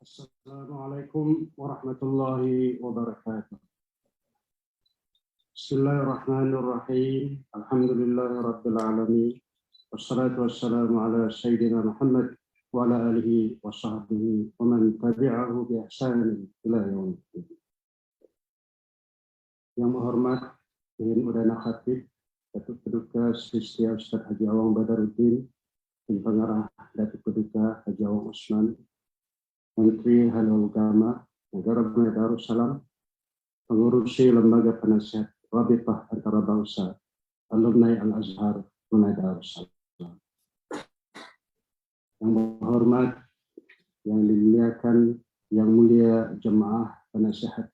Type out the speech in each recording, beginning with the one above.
Assalamualaikum warahmatullahi wabarakatuh. Bismillahirrahmanirrahim. Alhamdulillahirabbil alamin. Wassalatu wassalamu ala sayyidina Muhammad wa ala alihi wa sahbihi wa man tabi'ahu bi ihsan ila yaumiddin. Yang hormat Ingin Udana Khatib, Datuk Paduka Sri Setia Ustaz Haji Awang Badaruddin, Tim Pengarah Datuk Paduka Haji Awang Usman, Menteri Halal Agama Negara Brunei Darussalam, pengurusi Lembaga Penasihat Rabitah Antarabangsa Alumni Al-Azhar Brunei Darussalam. Yang berhormat, yang dimuliakan, yang mulia jemaah penasihat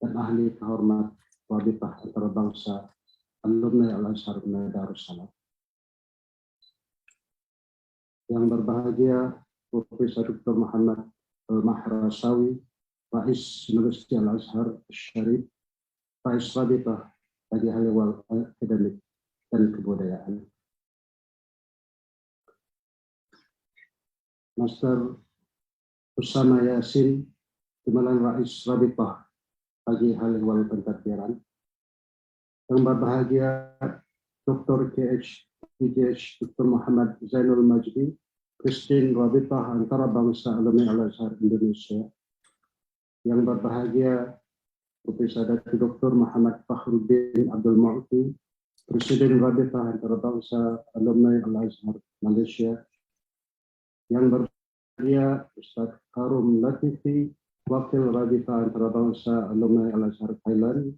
dan ahli kehormat Rabitah Antarabangsa Alumni Al-Azhar Brunei Darussalam. Yang berbahagia Profesor Dr. Muhammad Al-Mahrasawi, Rais Universiti Al-Azhar Syarif, Rais Rabitah bagi Halal Akademik dan Kebudayaan. Master Usama Yasin, Timbalan Rais Rabitah bagi Halal Pentadbiran. Yang berbahagia Dr. PJH Dr. Muhammad Zainul Majdi, Presiden Rabitah Antarabangsa Alumni Al-Azhar Indonesia. Yang berbahagia Profesor Dr. Muhammad Fakhruddin Abdul Mu'ti, Presiden Rabitah Antarabangsa Alumni Al-Azhar Malaysia. Yang berbahagia Ustaz Karum Latifi, Wakil Rabitah Antarabangsa Alumni Al-Azhar Thailand.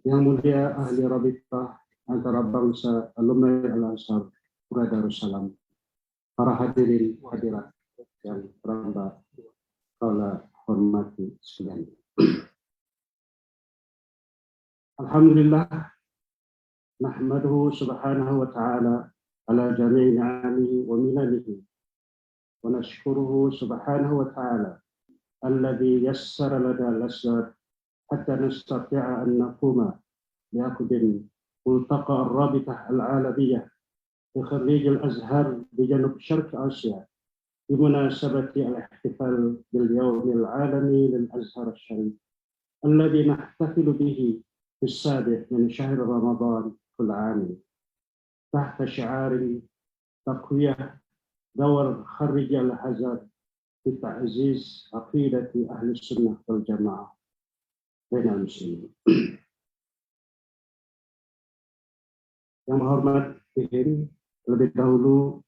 Yang mulia Ahli Rabitah Antarabangsa Alumni Al-Azhar Brunei Darussalam. Para hadirin hadirat yang berhamba kala hormati sekalian. Alhamdulillah, nahmaduhu subhanahu wa ta'ala ala jami'i ni'amihi wa minanihi, wa nashkuruhu subhanahu wa ta'ala alladhi yassara lana al-asbab hatta nastati'a an naquma bi'aqdin multaqa ar-rabitah al-'alamiyah بخريج الأزهر بجنوب شرق آسيا بمناسبة الاحتفال باليوم العالمي للأزهر الشريف الذي نحتفل به في السابع من شهر رمضان كل عام تحت شعار تقوية دور خريج الأزهر بتعزيز عقيدة أهل السنة والجماعة بين المسلمين. Yang hormat lebih dahulu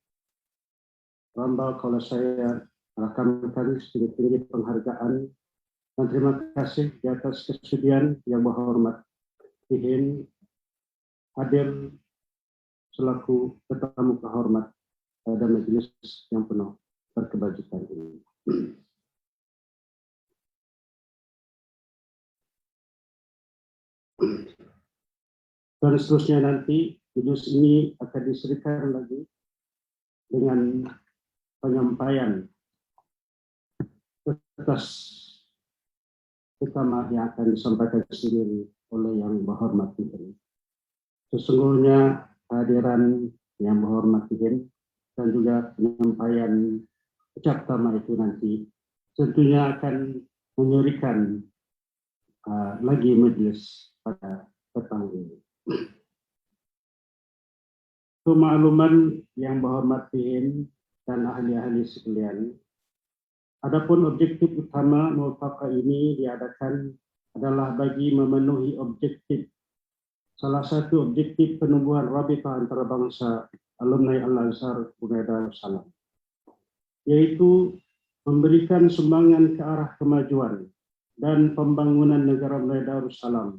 Ramba kalau saya merakamkan setinggi penghargaan dan terima kasih di atas kesediaan yang berhormat ingin hadir selaku tetamu kehormat pada majelis yang penuh berkebajikan ini. Dan seterusnya nanti majelis ini akan diserikan lagi dengan penyampaian atas utama yang akan disampaikan sendiri oleh yang berhormat ini. Sesungguhnya hadiran yang berhormat ini dan juga penyampaian ucap tama itu nanti tentunya akan menyerikan lagi majelis pada petang ini. Makluman yang berhormat dan ahli-ahli sekalian. Adapun objektif utama multaqa ini diadakan adalah bagi memenuhi objektif. Salah satu objektif penumbuhan Rabitah Antarabangsa Alumni Al-Azhar Brunei Darussalam, yaitu memberikan sumbangan ke arah kemajuan dan pembangunan negara Brunei Darussalam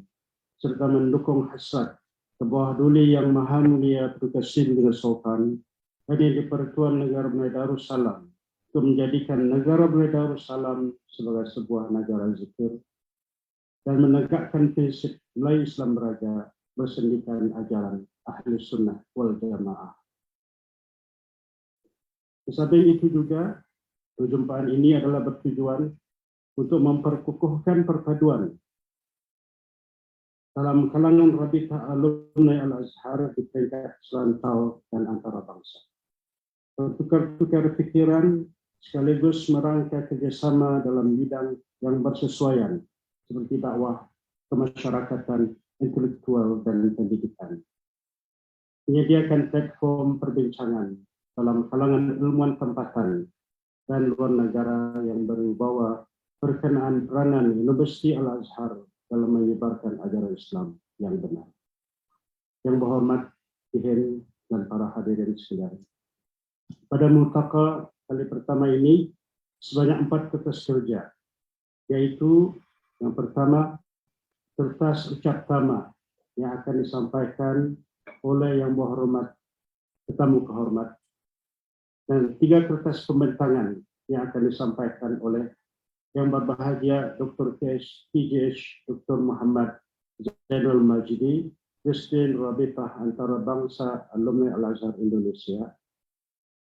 serta mendukung hasrat sebuah duli yang maha mulia Paduka Sri Bintang Sultan dan yang di-Pertuan Negara Brunei Darussalam untuk menjadikan negara Brunei Darussalam sebagai sebuah negara zikir dan menegakkan prinsip nilai Islam Beraja bersendikan ajaran Ahli Sunnah wal Jamaah. Di samping itu juga perjumpaan ini adalah bertujuan untuk memperkukuhkan perpaduan dalam kalangan Rabitah Alumni Al-Azhar di tingkat serantau dan antarabangsa. Bertukar-tukar pikiran sekaligus merangka kerjasama dalam bidang yang bersesuaian seperti dakwah, kemasyarakatan, intelektual, dan pendidikan. Menyediakan platform perbincangan dalam kalangan ilmuwan tempatan dan luar negara yang berwibawa berkenaan peranan Universiti Al-Azhar dalam menyebarkan ajaran Islam yang benar. Yang berhormat Tihin dan para hadirin sekalian. Pada multaka kali pertama ini sebanyak 4 kertas kerja, yaitu yang pertama kertas ucap tama yang akan disampaikan oleh yang berhormat tetamu kehormat, dan 3 kertas pembentangan yang akan disampaikan oleh yang berbahagia Dr. PJH Dr. Muhammad Zainul Majidi, Presiden Rabitah Antarabangsa Alumni Al-Azhar Indonesia.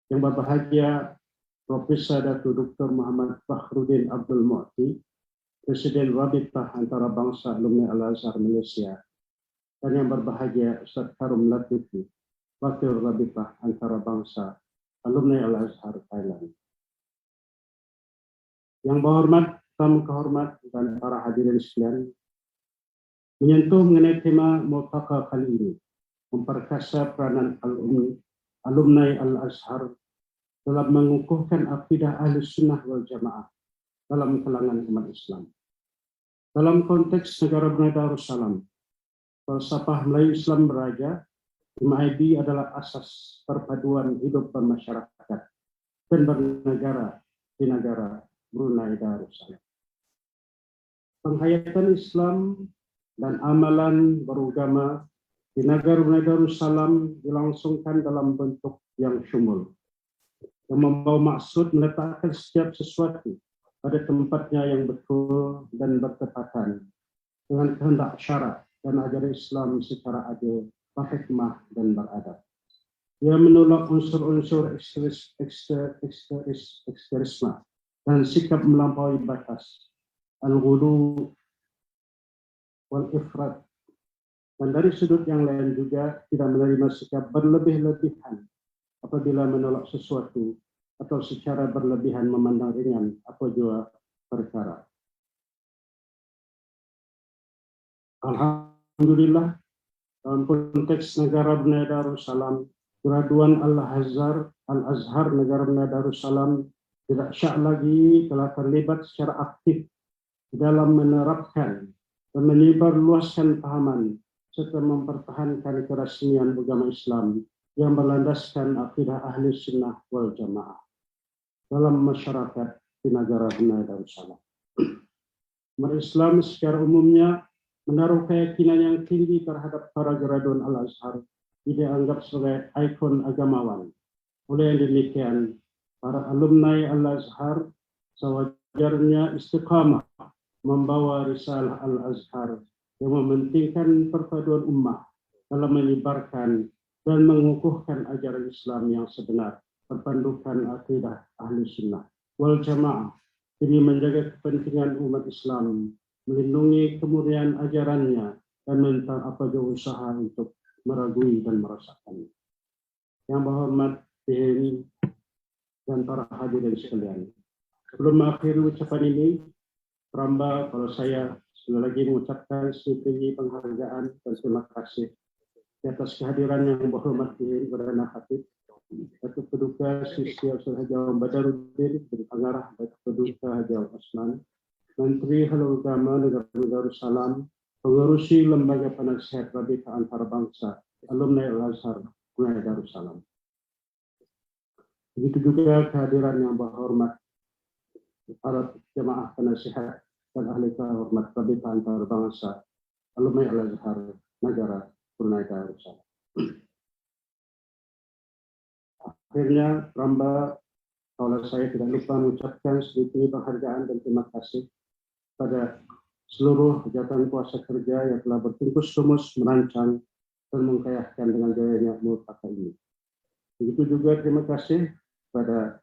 Yang berbahagia Profesor Datuk Dr. Muhammad Fakhruddin Abdul Mu'ti, Presiden Rabitah Antarabangsa Alumni Al-Azhar Malaysia. Dan yang berbahagia Ustaz Karum Latifi, Wakil Rabitah Antarabangsa Alumni Al-Azhar Thailand. Yang berhormat, tamu kehormat, dan para hadirin sekalian, menyentuh mengenai tema multaka kali ini, memperkasa peranan alumni Al-Azhar dalam mengukuhkan akidah Ahli Sunnah wal Jamaah dalam kalangan umat Islam. Dalam konteks negara Brunei Darussalam, falsafah Melayu Islam beraja, MIB adalah asas perpaduan hidup bermasyarakat dan bernegara di negara Brunei Darussalam. Penghayatan Islam dan amalan beragama di negara Brunei Darussalam dilangsungkan dalam bentuk yang syumul, yang membawa maksud meletakkan setiap sesuatu pada tempatnya yang betul dan bertepatan dengan kehendak syarak dan ajaran Islam secara adil, berhikmah, dan beradab. Ia menolak unsur-unsur ekstremisme dan sikap melampaui batas, al-ghulu wal-ifrat, dan dari sudut yang lain juga tidak menerima sikap berlebih-lebihan apabila menolak sesuatu atau secara berlebihan memandang ringan apa jua perkara. Alhamdulillah, dalam konteks negara Brunei Darussalam, graduan Al-Azhar negara Brunei Darussalam tidak syak lagi telah terlibat secara aktif dalam menerapkan dan menyebarluaskan pahaman serta mempertahankan keresmian agama Islam yang berlandaskan akidah Ahli Sunnah wal Jamaah dalam masyarakat di negara Brunei Darussalam. Umat Islam secara umumnya menaruh keyakinan yang tinggi terhadap para graduan Al-Azhar, dianggap sebagai ikon agamawan. Oleh yang demikian, para alumni Al-Azhar sewajarnya istiqamah membawa risalah Al-Azhar yang mementingkan perpaduan ummah dalam menyebarkan dan mengukuhkan ajaran Islam yang sebenar, berpandukan akidah Ahli Sunnah wal Jamaah, demi menjaga kepentingan umat Islam, melindungi kemurnian ajarannya, dan menentang apa jauh usaha untuk meragui dan merosakkannya. Yang berhormat Tihin dan para hadirin sekalian, sebelum mengakhiri ucapan ini, Ramba, kalau saya sekali lagi mengucapkan setinggi penghargaan dan terima kasih di atas kehadiran yang berhormat Tihin Perdana Khatib, Datuk Paduka Sri Abdul Haji Badaruddin, Pengarah Datuk Paduka Haji Osman, Menteri Halal Agama Negara Darussalam, pengurusi Lembaga Penasihat Rabitah Antarabangsa Alumni Al-Azhar Brunei Darussalam. Begitu juga kehadiran yang berhormat para jemaah penasihat dan ahli kehormat Rabitah Antarabangsa Alumni Al-Azhar Negara Brunei Darussalam. Akhirnya, Ramba, kalau saya tidak lupa mengucapkan sedikit penghargaan dan terima kasih pada seluruh jabatan kuasa kerja yang telah bertungkus-lumus merancang dan mengkayahkan dengan jayanya multaka ini. Begitu juga terima kasih pada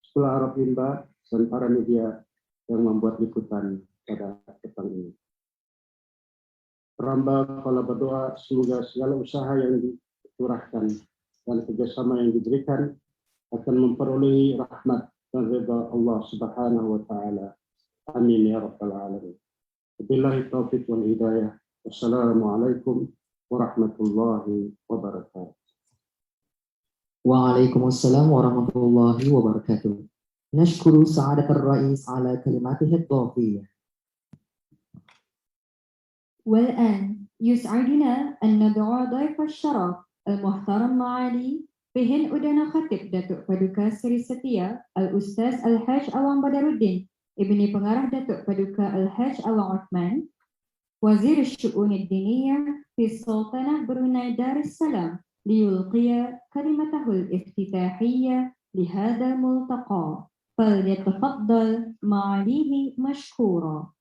Sekolah Arab Rimba dan para media yang membuat liputan pada petang ini. Ramba kalau berdoa semoga segala usaha yang dicurahkan dan kerjasama yang diberikan akan memperolehi rahmat dan ridha Allah Subhanahu wa taala. Amin ya rabbal alamin. Billahi taufiq wal hidayah. Wassalamualaikum warahmatullahi wabarakatuh. Waalaikumsalam warahmatullahi wabarakatuh. Nashkuru Sa'adat al-Rais ala kalimatihi al-dhafiyah. والآن يسعدنا أن ندعو ضيف الشرف المحترم معالي Pehen Udana Khatib Datuk Paduka Seri Setia Al-Ustaz Al-Haj Awang Badaruddin, Ibni Pengarah Datuk Paduka Al-Haj Awang Uthman, Wazir Syu'un Ad-Diniyah fi Sultanah Brunei Darussalam, liyulqiya kalimatahul iftitahiyya lihada multaqa. Falyatafaddal ma'alihi mashkura.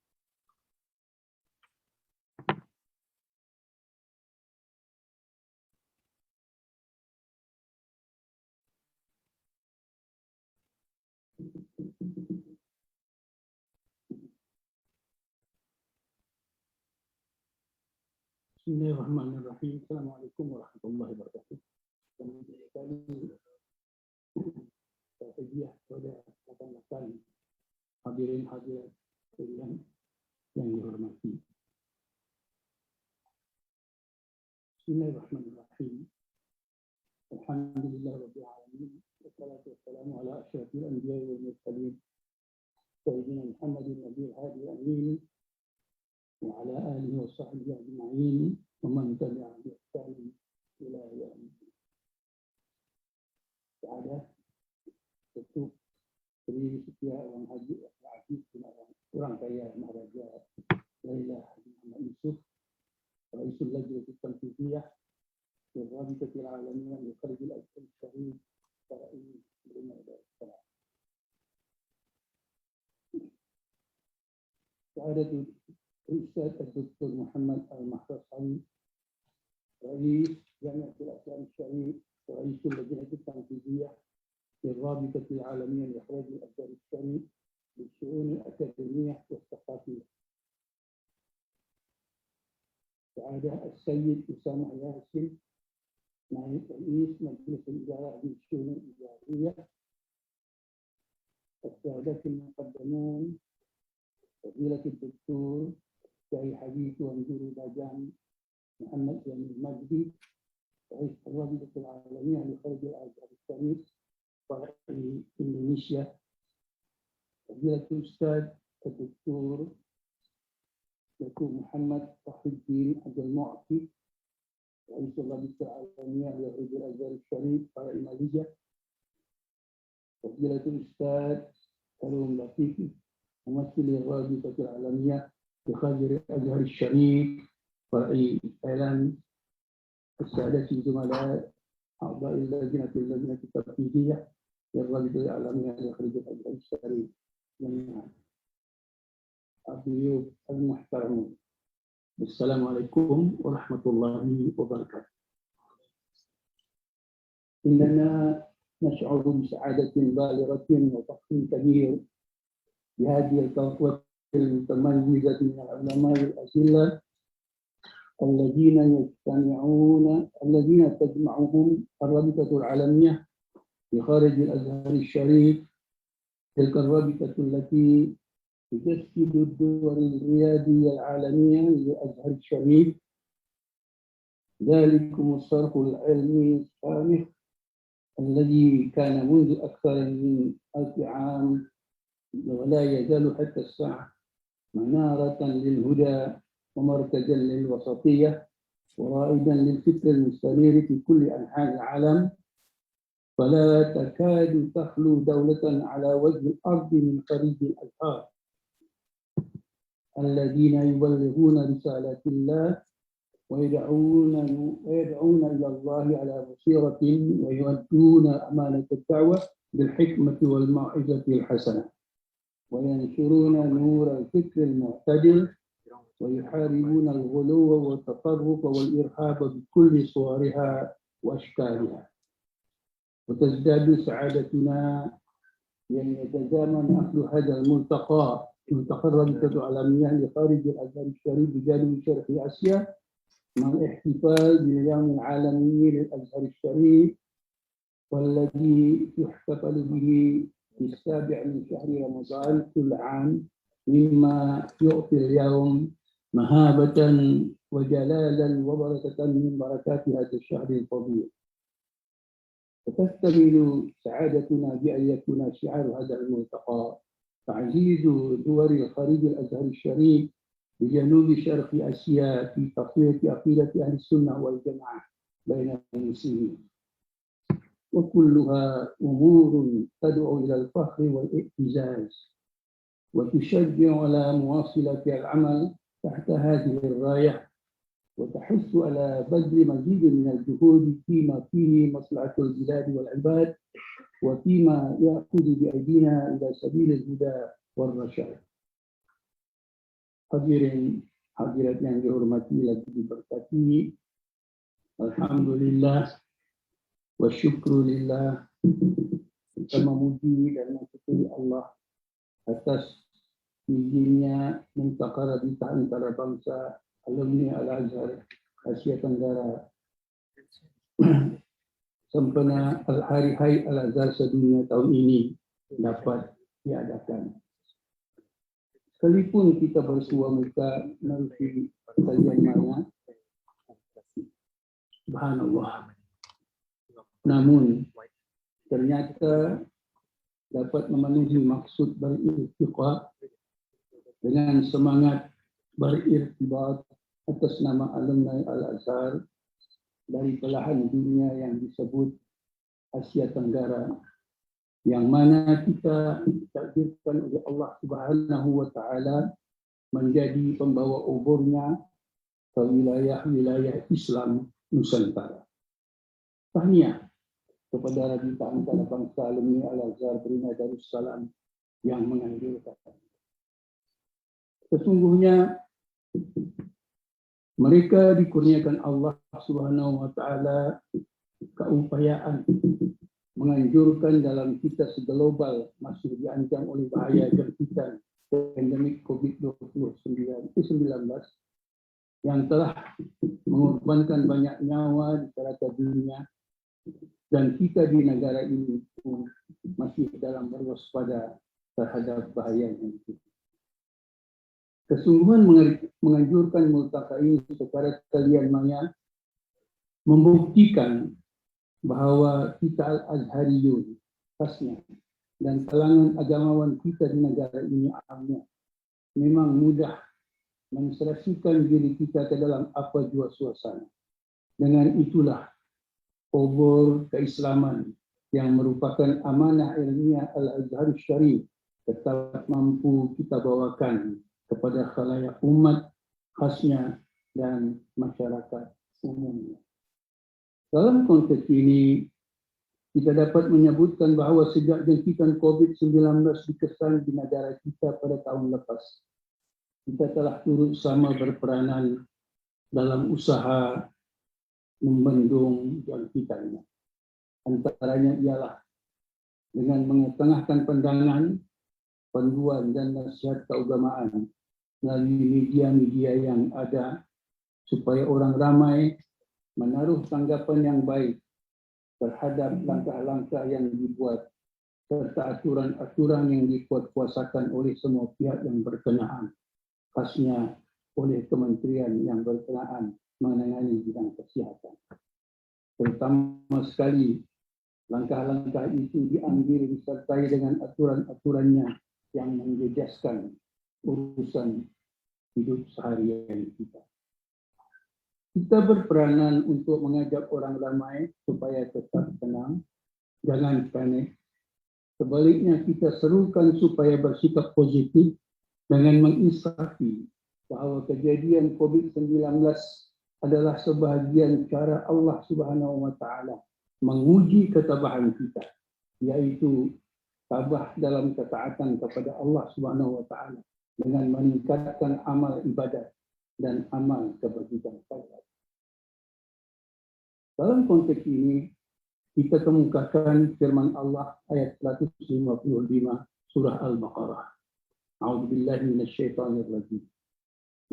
Bismillahirrahmanirrahim. Assalamualaikum warahmatullahi wabarakatuh. Saya kepada rekan-rekan hadirin hadirat yang dihormati. Bismillahirrahmanirrahim. Alhamdulillah rabbil alamin. Wassalatu wassalamu ala asyrafil anbiya'i wal mursalin. Sayyidina Muhammadin nabiyil hadi amin. وعلى آله وصحبه أجمعين ومن تبعهم بإحسان إلى يوم الدين. Ada satu Sri Setia Awang Haji Aziz orang kaya Maharaja Laila Haji Muhammad Yusuf, Raisul Lajnatul Tanfidiyah Rabitatul Alamiyah li Kharijil Azhar Syarif Fara'i Brunei Darussalam. Sa'adatul Ustaz Dr. Muhammad Al-Mahrasawi, Rais Jamiatul Azhar Syarif, Raisul Lajnatul Tanfidiyah للرابطة العالمية لإخراج الأزهر الشريف للشؤون الأكاديمية والثقافية. سعادة السيد أسامة ياسين، نائب رئيس مجلس الإدارة للشؤون الإدارية. السادة المقدمون، فضيلة الدكتور شيخ حبيب وزير باجان محمد يمين المجدي، رئيس الرابطة العالمية لإخراج الأزهر الشريف di Indonesia, Fadilatul Ustaz Dr. Muhammad Fakhruddin Abdul Mu'ti, Raisul Rabitatul Alamiyah Lihfadhil Azhar Syarif Fara'i Malaysia, Fadilatul Ustaz Karim Latifi, Mumassil Rabitatul Alamiyah Lihfadhil Azhar Syarif Fara'i Thailand, As-Sa'adati Zumala أعضاء اللجنة التنفيذية للرابطة العالمية لإخراج الأزهر الشريف جميعا. الضيوف المحترمون، السلام عليكم ورحمة الله وبركاته. إننا نشعر بسعادة بالغة وفخر كبير بهذه الطاقة المتميزة من العلماء الأجلة الذين تجمعهم الرابطة العالمية لخارج الأزهر الشريف، تلك الرابطة التي تجسد الدور الريادية العالمية للأزهر الشريف. ذلكم الصرف العلمي الصامخ الذي كان منذ أكثر من 1000 عام ولا يزال حتى الساعة منارة للهدى ومركزا للوسطية ورائدا للفكر المستنير في كل أنحاء العالم. فلا تكاد تخلو دولة على وجه الأرض من خريج الأزهار الذين يبلغون رسالات الله ويدعون إلى الله على بصيرة ويؤدون أمانة الدعوة بالحكمة والموعظة الحسنة وينشرون نور الفكر المعتدل ويحاربون الغلو والتطرف والإرهاب بكل صورها وأشكالها. وتزداد سعادتنا بأن يتزامن أهل هذا الملتقى الرابطة العالمية لخارج الأزهر الشريف بجانب شرق آسيا مع الاحتفال باليوم العالمي للأزهر الشريف والذي يحتفل به في السابع من شهر رمضان كل عام مما يعطي اليوم مهابة وجلالا وبركة من بركات هذا الشهر الفضيل. وتكتمل سعادتنا بأن يكون شعار هذا الملتقى تعزيز دول الخليج الأزهر الشريف بجنوب شرق آسيا في تقوية عقيدة أهل السنة والجماعة بين المسلمين، وكلها أمور تدعو إلى الفخر والاعتزاز وتشجع على مواصلة العمل تحت هذه الراية، وتحث على بذل مزيد من الجهود فيما فيه مصلحة البلاد والعباد وفيما يأخذ بأيدينا إلى سبيل الهدى والرشاد. Hadirin hadirat yang dihormati lagi diberkati, alhamdulillah wa syukrulillah, kita memuji dan mensyukuri Allah atas izinnya Multaqa Rabita antara bangsa alumni Al-Azhar Asia Tenggara sempena Al-Hari Hai Al-Azhar sedunia tahun ini dapat diadakan. Sekalipun kita bersua muka melalui kalian mana, subhanallah, namun ternyata dapat memenuhi maksud berirtiqat dengan semangat berirtibat atas nama alumni Al-Azhar dari belahan dunia yang disebut Asia Tenggara, yang mana kita ditakdirkan oleh Allah Subhanahu wa Ta'ala menjadi pembawa obornya ke wilayah-wilayah Islam Nusantara. Tahniah kepada Rabita antara bangsa alumni Al-Azhar Brunei Darussalam yang menganjurkan. Sesungguhnya mereka dikurniakan Allah Subhanahu wa Ta'ala keupayaan menganjurkan dalam kita seglobal masih diancam oleh bahaya jangkitan pandemik COVID-19 yang telah mengorbankan banyak nyawa di serata dunia, dan kita di negara ini pun masih dalam berwaspada terhadap bahaya yang itu. Kesungguhan menganjurkan multaqa ini kepada kalian maya membuktikan bahawa kita Al-Azhariyun khasnya dan kalangan agamawan kita di negara ini amnya memang mudah menserasikan diri kita ke dalam apa jua suasana. Dengan itulah obor keislaman yang merupakan amanah ilmiah Al-Azhar Syarif tetap mampu kita bawakan kepada khalayak umat khasnya dan masyarakat umumnya. Dalam konteks ini, kita dapat menyebutkan bahawa sejak jangkitan COVID-19 dikesan di negara kita pada tahun lepas, kita telah turut sama berperanan dalam usaha membendung jangkitannya. Antaranya ialah dengan mengetengahkan pandangan, panduan dan nasihat keagamaan melalui media-media yang ada supaya orang ramai menaruh tanggapan yang baik terhadap langkah-langkah yang dibuat serta aturan-aturan yang dikuatkuasakan oleh semua pihak yang berkenaan, khasnya oleh kementerian yang berkenaan menangani bidang kesihatan. Terutama sekali, langkah-langkah itu diambil disertai dengan aturan-aturannya yang menjejaskan urusan hidup seharian kita. Kita berperanan untuk mengajak orang ramai supaya tetap tenang, jangan panik. Sebaliknya kita serukan supaya bersikap positif dengan menginsafi bahawa kejadian COVID-19 adalah sebahagian cara Allah Subhanahu wa Ta'ala menguji ketabahan kita, yaitu tabah dalam ketaatan kepada Allah Subhanahu wa Ta'ala dengan meningkatkan amal ibadat dan amal kebajikan saya. Dalam konteks ini, kita kemukakan firman Allah ayat 155 surah Al-Baqarah. A'udzubillahi minasyaitonir rajim.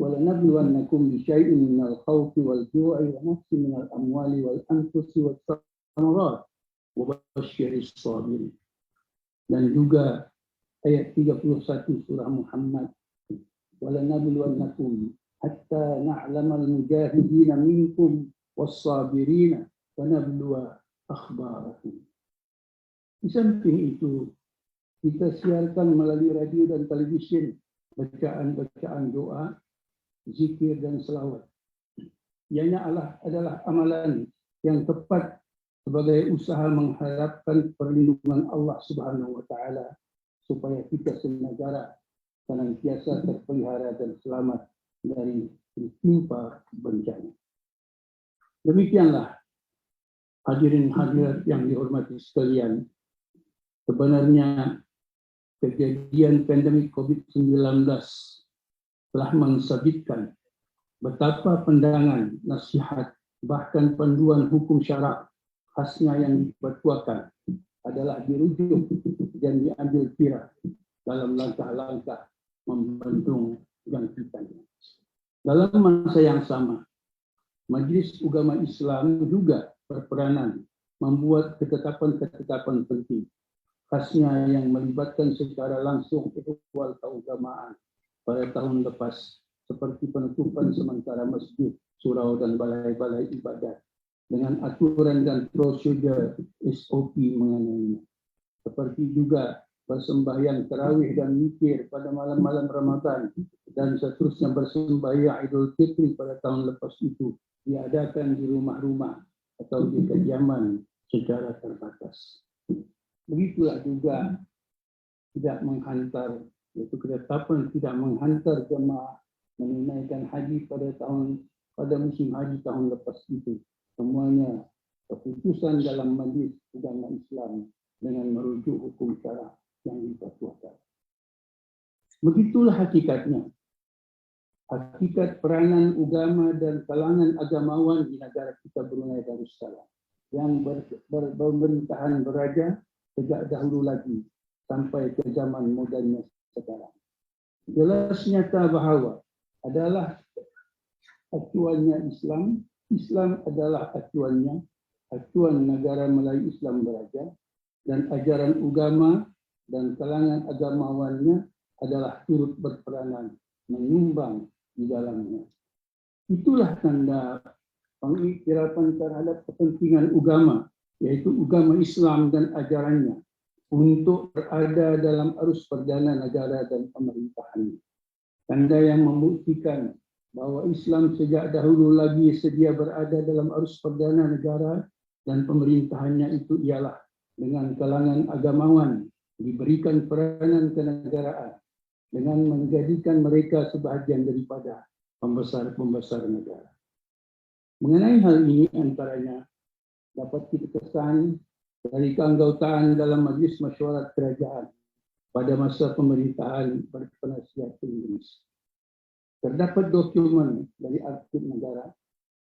Wa lanabluwannakum bisyai'in minal khawfi wal ju'i wa nafsin minal amwali wal anfusi was samarat wa basyyiris sabirin. dan juga ayat 31 surah Muhammad, walanabluwannakum hatta na'lamal mujahidina minkum was-sabirina wa nabluwa akhbarakum. Di samping itu, kita siarkan melalui radio dan television bacaan-bacaan doa, zikir dan selawat. Ianya adalah amalan yang tepat sebagai usaha mengharapkan perlindungan Allah Subhanahu wa taala supaya kita senegara senantiasa terpelihara dan selamat dari ditimpa bencana. Demikianlah hadirin hadirat yang dihormati sekalian. Sebenarnya kejadian pandemik COVID-19 telah mensabitkan betapa pandangan, nasihat, bahkan panduan hukum syarak khasnya yang dipatuakan adalah dirujuk dan diambil kira dalam langkah-langkah membendung jangkitannya. Dalam masa yang sama, Majelis Ugama Islam juga berperanan membuat ketetapan-ketetapan penting, khasnya yang melibatkan secara langsung ihwal keagamaan pada tahun lepas, seperti penutupan sementara masjid, surau dan balai-balai ibadat dengan aturan dan prosedur SOP mengenainya. Seperti juga bersembahyang tarawih dan zikir pada malam-malam Ramadan dan seterusnya bersembahyang Idul Fitri pada tahun lepas itu diadakan di rumah-rumah atau di kediaman secara terbatas. Begitulah juga tidak menghantar, yaitu ketetapan tidak menghantar jemaah menunaikan haji pada musim haji tahun lepas itu. Semuanya keputusan dalam Majelis Ugama Islam dengan merujuk hukum syarak yang dipatuakan. Begitulah hakikatnya. Hakikat peranan agama dan kalangan agamawan di negara kita Brunei Darussalam yang berpemerintahan beraja sejak dahulu lagi sampai ke zaman modernnya sekarang. Jelas nyata bahawa adalah acuannya Islam, Islam adalah acuannya, acuan negara Melayu Islam beraja, dan ajaran agama dan kalangan agamawannya adalah turut berperanan menyumbang di dalamnya. Itulah tanda pengiktirafan terhadap kepentingan agama, yaitu agama Islam dan ajarannya, untuk berada dalam arus perdana negara dan pemerintahannya. Tanda yang membuktikan bahwa Islam sejak dahulu lagi sedia berada dalam arus perdana negara dan pemerintahannya itu ialah dengan kalangan agamawan diberikan peranan kenegaraan dengan menjadikan mereka sebahagian daripada pembesar-pembesar negara. Mengenai hal ini antaranya dapat kita kesan dari keanggotaan dalam Majlis Mesyuarat Kerajaan pada masa pemerintahan berpenasihat Inggris. Terdapat dokumen dari arsip negara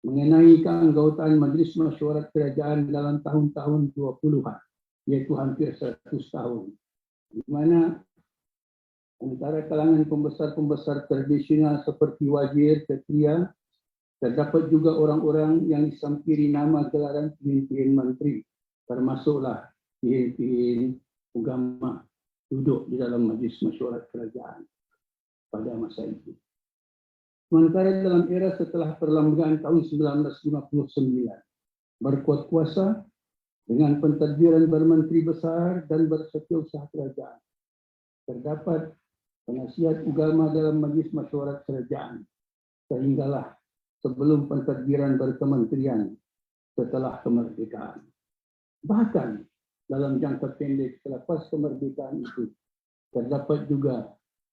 mengenai keanggotaan Majlis Mesyuarat Kerajaan dalam tahun-tahun 20-an, yaitu hampir 100 tahun, di mana antara kalangan pembesar-pembesar tradisional seperti wazir, ketria, terdapat juga orang-orang yang disampiri nama gelaran pemimpin menteri, termasuklah pemimpin agama duduk di dalam Majlis Mesyuarat Kerajaan pada masa itu. Sementara dalam era setelah perlembagaan tahun 1959, berkuat kuasa dengan pentadbiran bermenteri besar dan bersetiausaha kerajaan, terdapat penasihat agama dalam Majlis Mesyuarat Kerajaan, sehinggalah sebelum pentadbiran berkementerian setelah kemerdekaan. Bahkan dalam jangka pendek selepas kemerdekaan itu, terdapat juga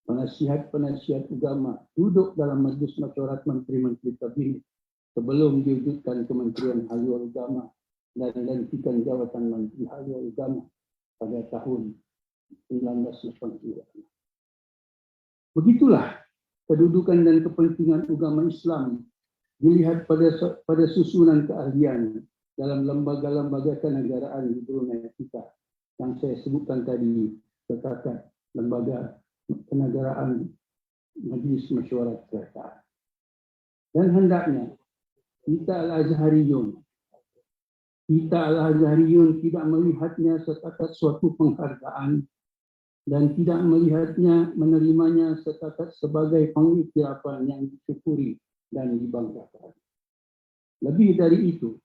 penasihat-penasihat agama duduk dalam Majlis Mesyuarat Menteri-Menteri Kabinet sebelum diwujudkan Kementerian Haluan Agama dan dilantikan jawatan Menteri Haluan Agama pada tahun 1989. Begitulah kedudukan dan kepentingan agama Islam dilihat pada susunan keahlian dalam lembaga-lembaga kenegaraan di Brunei kita yang saya sebutkan tadi, tercatat lembaga kenegaraan Majlis Mesyuarat Kerajaan. Dan hendaknya kita Al-Azhariyun Kita Al-Azhariyun tidak melihatnya setakat suatu penghargaan dan tidak melihatnya, menerimanya setakat sebagai pengiktirafan yang disyukuri dan dibanggakan. Lebih dari itu,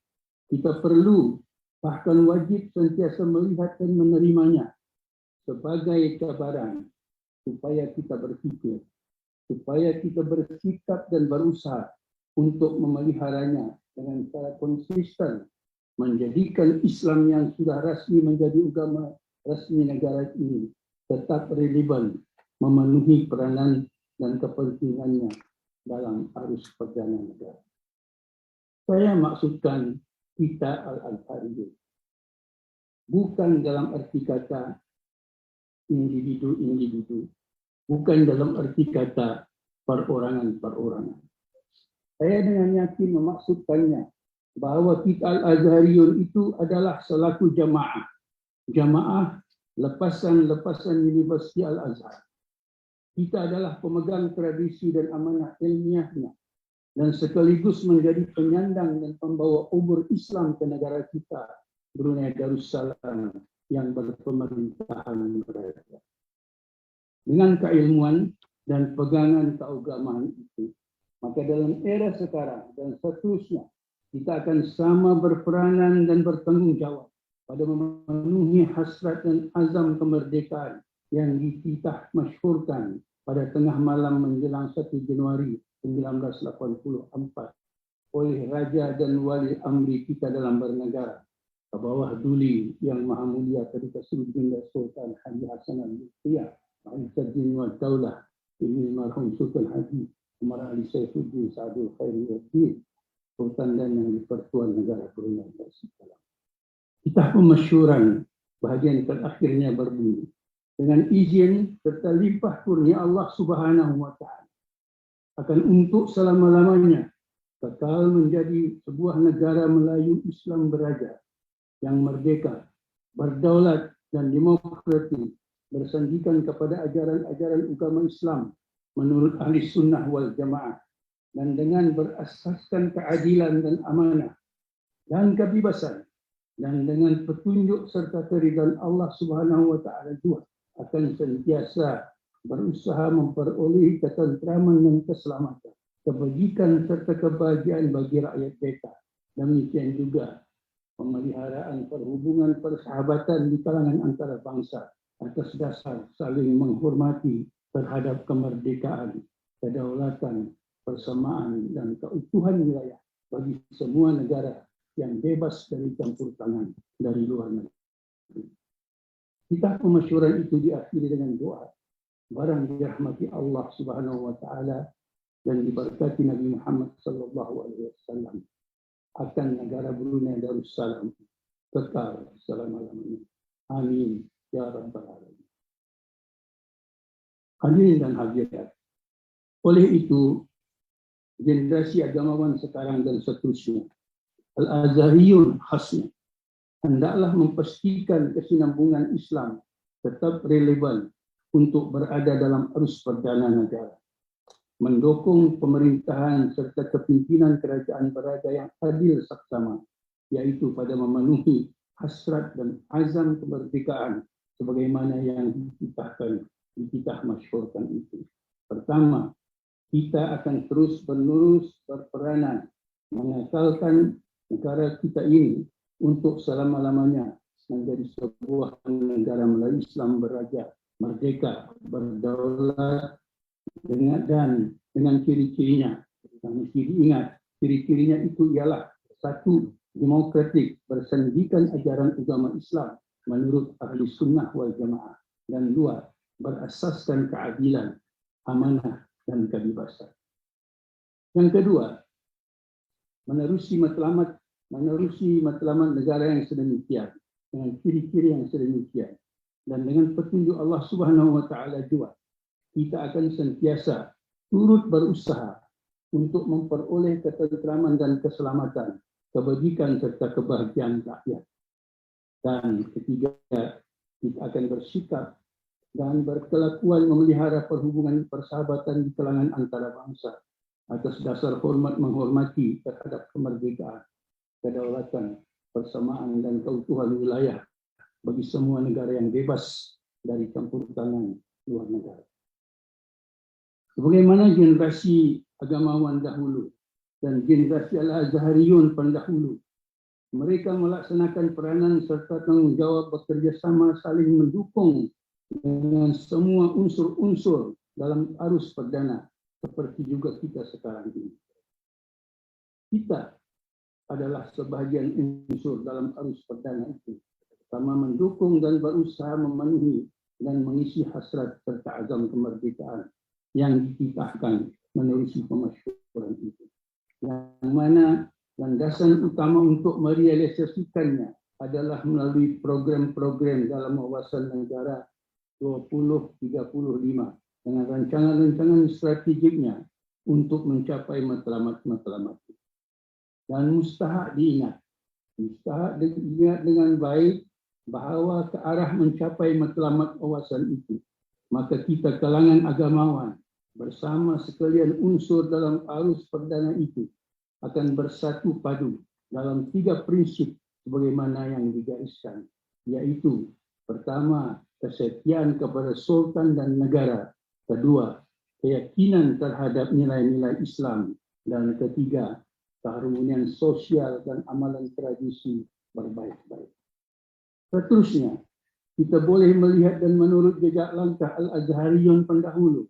kita perlu bahkan wajib sentiasa melihat dan menerimanya sebagai cabaran supaya kita berpikir, supaya kita bersikap dan berusaha untuk memeliharanya dengan cara konsisten, menjadikan Islam yang sudah rasmi menjadi agama resmi negara ini tetap relevan, memenuhi peranan dan kepentingannya dalam arus perjalanan negara. Saya maksudkan kita Al-Azhariyun, bukan dalam arti kata individu-individu, bukan dalam arti kata perorangan-perorangan. Saya dengan yakin memaksudkannya bahwa kita Al-Azhariyun itu adalah selaku jamaah. Jamaah lepasan-lepasan Universiti Al-Azhar. Kita adalah pemegang tradisi dan amanah ilmiahnya dan sekaligus menjadi penyandang dan pembawa umur Islam ke negara kita, Brunei Darussalam, yang berpemerintahan berada. Dengan keilmuan dan pegangan keagamaan itu, maka dalam era sekarang dan seterusnya, kita akan sama berperanan dan bertanggung jawab pada memenuhi hasrat dan azam kemerdekaan yang kita masyhurkan pada tengah malam menjelang 1 Januari 1984 oleh Raja dan Wali Amri kita dalam bernegara, ke bawah duli yang Maha Mulia Tariqah Baginda Sultan Haji Hasan Al-Bolkiah, Al-Saddin wa Daulah, ini marhum Sultan Haji Umar Ali Saifuddin Sa'adul Khairiuddin, Sultan dan yang di-Pertuan Negara Brunei Darussalam. Kitab pemasyhuran bahagian terakhirnya berbunyi, dengan izin serta limpah kurnia Allah Subhanahu wa Ta'ala, akan untuk selama-lamanya kekal menjadi sebuah negara Melayu Islam beraja yang merdeka, berdaulat dan demokratik, bersandikan kepada ajaran-ajaran agama Islam menurut ahli sunnah wal jamaah, dan dengan berasaskan keadilan dan amanah dan kebebasan, dan dengan petunjuk serta keridhaan Allah Subhanahu wa Ta'ala juga akan sentiasa berusaha memperoleh ketentraman dan keselamatan, kebajikan serta kebahagiaan bagi rakyat kita. Demikian juga pemeliharaan perhubungan persahabatan di kalangan antara bangsa atas dasar saling menghormati terhadap kemerdekaan, kedaulatan, persamaan dan keutuhan wilayah bagi semua negara yang bebas dari campur tangan dari luar negeri. Kitab pemasyhuran itu diakhiri dengan doa, barang dirahmati Allah Subhanahu wa Ta'ala dan diberkati Nabi Muhammad sallallahu alaihi wasallam, akan negara Brunei Darussalam kekal selama-lamanya. Amin ya rabbal alamin. Hadirin dan hadirat, oleh itu generasi agamawan sekarang dan seterusnya, Al-Azhariyun khasnya, hendaklah memastikan kesinambungan Islam tetap relevan untuk berada dalam arus perjalanan negara, mendukung pemerintahan serta kepimpinan kerajaan beraja yang adil saksama, yaitu pada memenuhi hasrat dan azam kemerdekaan sebagaimana yang kita masyhurkan itu. Pertama, kita akan terus-menerus berperanan mengekalkan negara kita ini untuk selama-lamanya menjadi sebuah negara Melayu Islam beraja, merdeka, berdaulat, dengan ciri-cirinya. Yang mesti diingat, ciri-cirinya itu ialah: satu, demokratik, bersandikan ajaran agama Islam menurut ahli sunnah wal jamaah, dan dua, berasaskan keadilan, amanah, dan kebebasan. Yang kedua, menerusi matlamat negara yang sedemikian, dengan ciri-ciri yang sedemikian, dan dengan petunjuk Allah Subhanahu wa Ta'ala juga, kita akan sentiasa turut berusaha untuk memperoleh ketentraman dan keselamatan, kebajikan serta kebahagiaan rakyat. Dan ketiga, kita akan bersikap dan berkelakuan memelihara perhubungan persahabatan di kalangan antara bangsa atas dasar hormat menghormati terhadap kemerdekaan, kedaulatan, persamaan dan keutuhan wilayah bagi semua negara yang bebas dari campur tangan luar negara. Sebagaimana generasi agamawan dahulu dan generasi Al-Azhariyun pendahulu, mereka melaksanakan peranan serta tanggung jawab bekerja sama saling mendukung dengan semua unsur-unsur dalam arus perdana, seperti juga kita sekarang ini. Kita adalah sebahagian unsur dalam arus perdana itu, pertama mendukung dan berusaha memenuhi dan mengisi hasrat serta azam kemerdekaan yang dititahkan menerusi pemasyhuran itu. Yang mana landasan utama untuk merealisasikannya adalah melalui program-program dalam wawasan negara 2035 dengan rancangan-rancangan strategiknya untuk mencapai matlamat-matlamat. Dan mustahak diingat dengan baik bahawa ke arah mencapai matlamat wawasan itu, maka kita kalangan agamawan bersama sekalian unsur dalam arus perdana itu akan bersatu padu dalam 3 prinsip sebagaimana yang digariskan, yaitu pertama, kesetiaan kepada sultan dan negara, kedua, keyakinan terhadap nilai-nilai Islam, dan ketiga, keharmonian sosial dan amalan tradisi berbaik-baik. Seterusnya, kita boleh melihat dan menurut jejak langkah Al-Azhariyun pendahulu,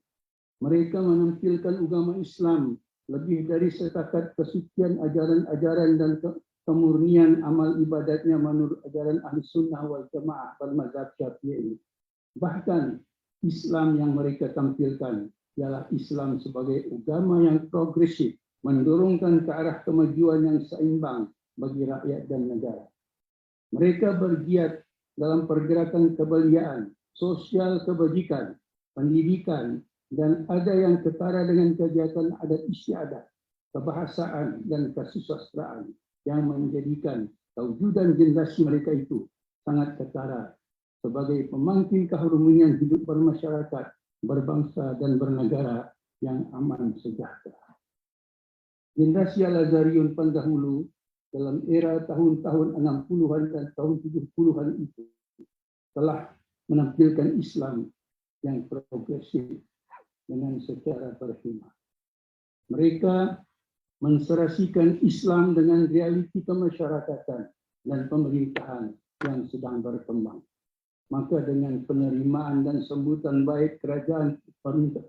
mereka menampilkan agama Islam lebih dari setakat kesucian ajaran-ajaran dan kemurnian amal ibadatnya menurut ajaran Ahli Sunnah wal Jamaah bermazhab Syafi'i. Bahkan Islam yang mereka tampilkan ialah Islam sebagai agama yang progresif, mendorongkan ke arah kemajuan yang seimbang bagi rakyat dan negara. Mereka bergiat dalam pergerakan kebeliaan, sosial kebajikan, pendidikan, dan ada yang ketara dengan kegiatan adat istiadat, kebahasaan, dan kesusastraan yang menjadikan kewujudan generasi mereka itu sangat ketara sebagai pemangkin keharmonian hidup bermasyarakat, berbangsa, dan bernegara yang aman sejahtera. Generasi Al-Azhariyun pendahulu dalam era tahun-tahun 60-an dan tahun 70-an itu telah menampilkan Islam yang progresif dengan secara berkhidmat. Mereka menserasikan Islam dengan realiti kemasyarakatan dan pemerintahan yang sedang berkembang. Maka dengan penerimaan dan sambutan baik kerajaan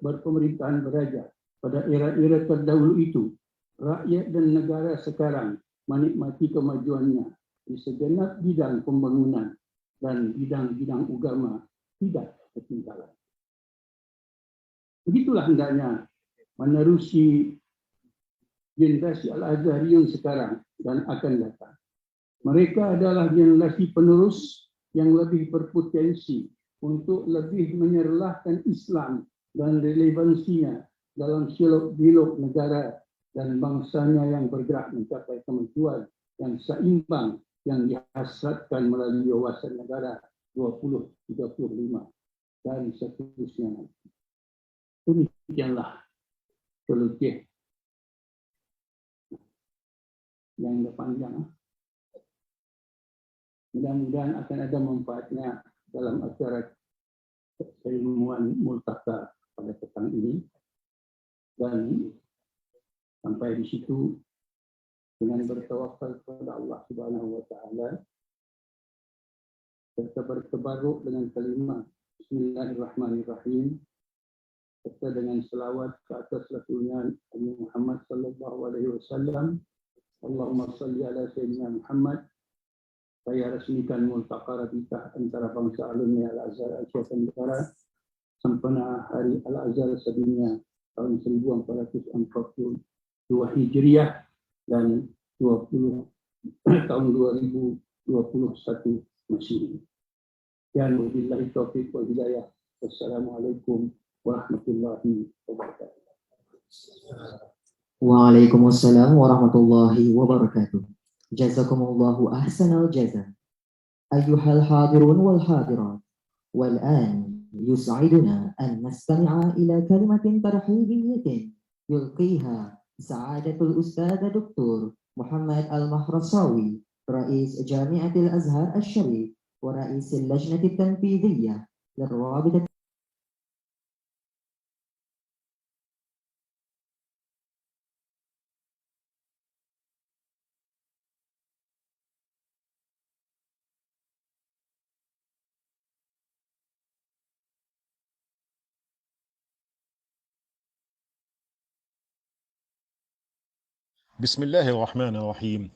berpemerintahan beraja pada era-era terdahulu itu, rakyat dan negara sekarang menikmati kemajuannya di segenap bidang pembangunan dan bidang-bidang agama tidak ketinggalan. Begitulah hendaknya menerusi generasi Al-Azhariyun sekarang dan akan datang. Mereka adalah generasi penerus yang lebih berpotensi untuk lebih menyerlahkan Islam dan relevansinya dalam selok-belok negara dan bangsanya yang bergerak mencapai kemajuan yang seimbang yang dihasratkan melalui wawasan negara 2035 dan seterusnya. Demikianlah celoteh yang panjang. Mudah-mudahan akan ada manfaatnya dalam acara keilmuan multaka pada petang ini. Dan sampai di situ dengan bertawakal kepada Allah Subhanahu wa taala serta bertabarruk dengan kalimat Bismillahirrahmanirrahim serta dengan selawat ke atas Rasulnya Nabi Muhammad sallallahu alaihi wasallam. Allahumma salli ala sayyidina Muhammad. Saya resmikan multaqa rabitah antara bangsa alumni Al-Azhar Asia Tenggara sempena Hari Al-Azhar sedunia tahun 1442 Hijriah dan 20 tahun 2021 Masehi. Dan wabillahi taufiq wal hidayah. Wassalamualaikum warahmatullahi wabarakatuh. Waalaikumsalam warahmatullahi wabarakatuh. Jazakumullahu ahsanal jaza. Ayyuhal hadirun wal hadirat. Wal'an yus'iduna an nastami'a ila kalimatin tarhibiyyatin yulqiha sa'adatul ustadz Dr. Muhammad Al-Mahrasawi رئيس جامعة الأزهر الشريف ورئيس اللجنة التنفيذية للرابطة. بسم الله الرحمن الرحيم.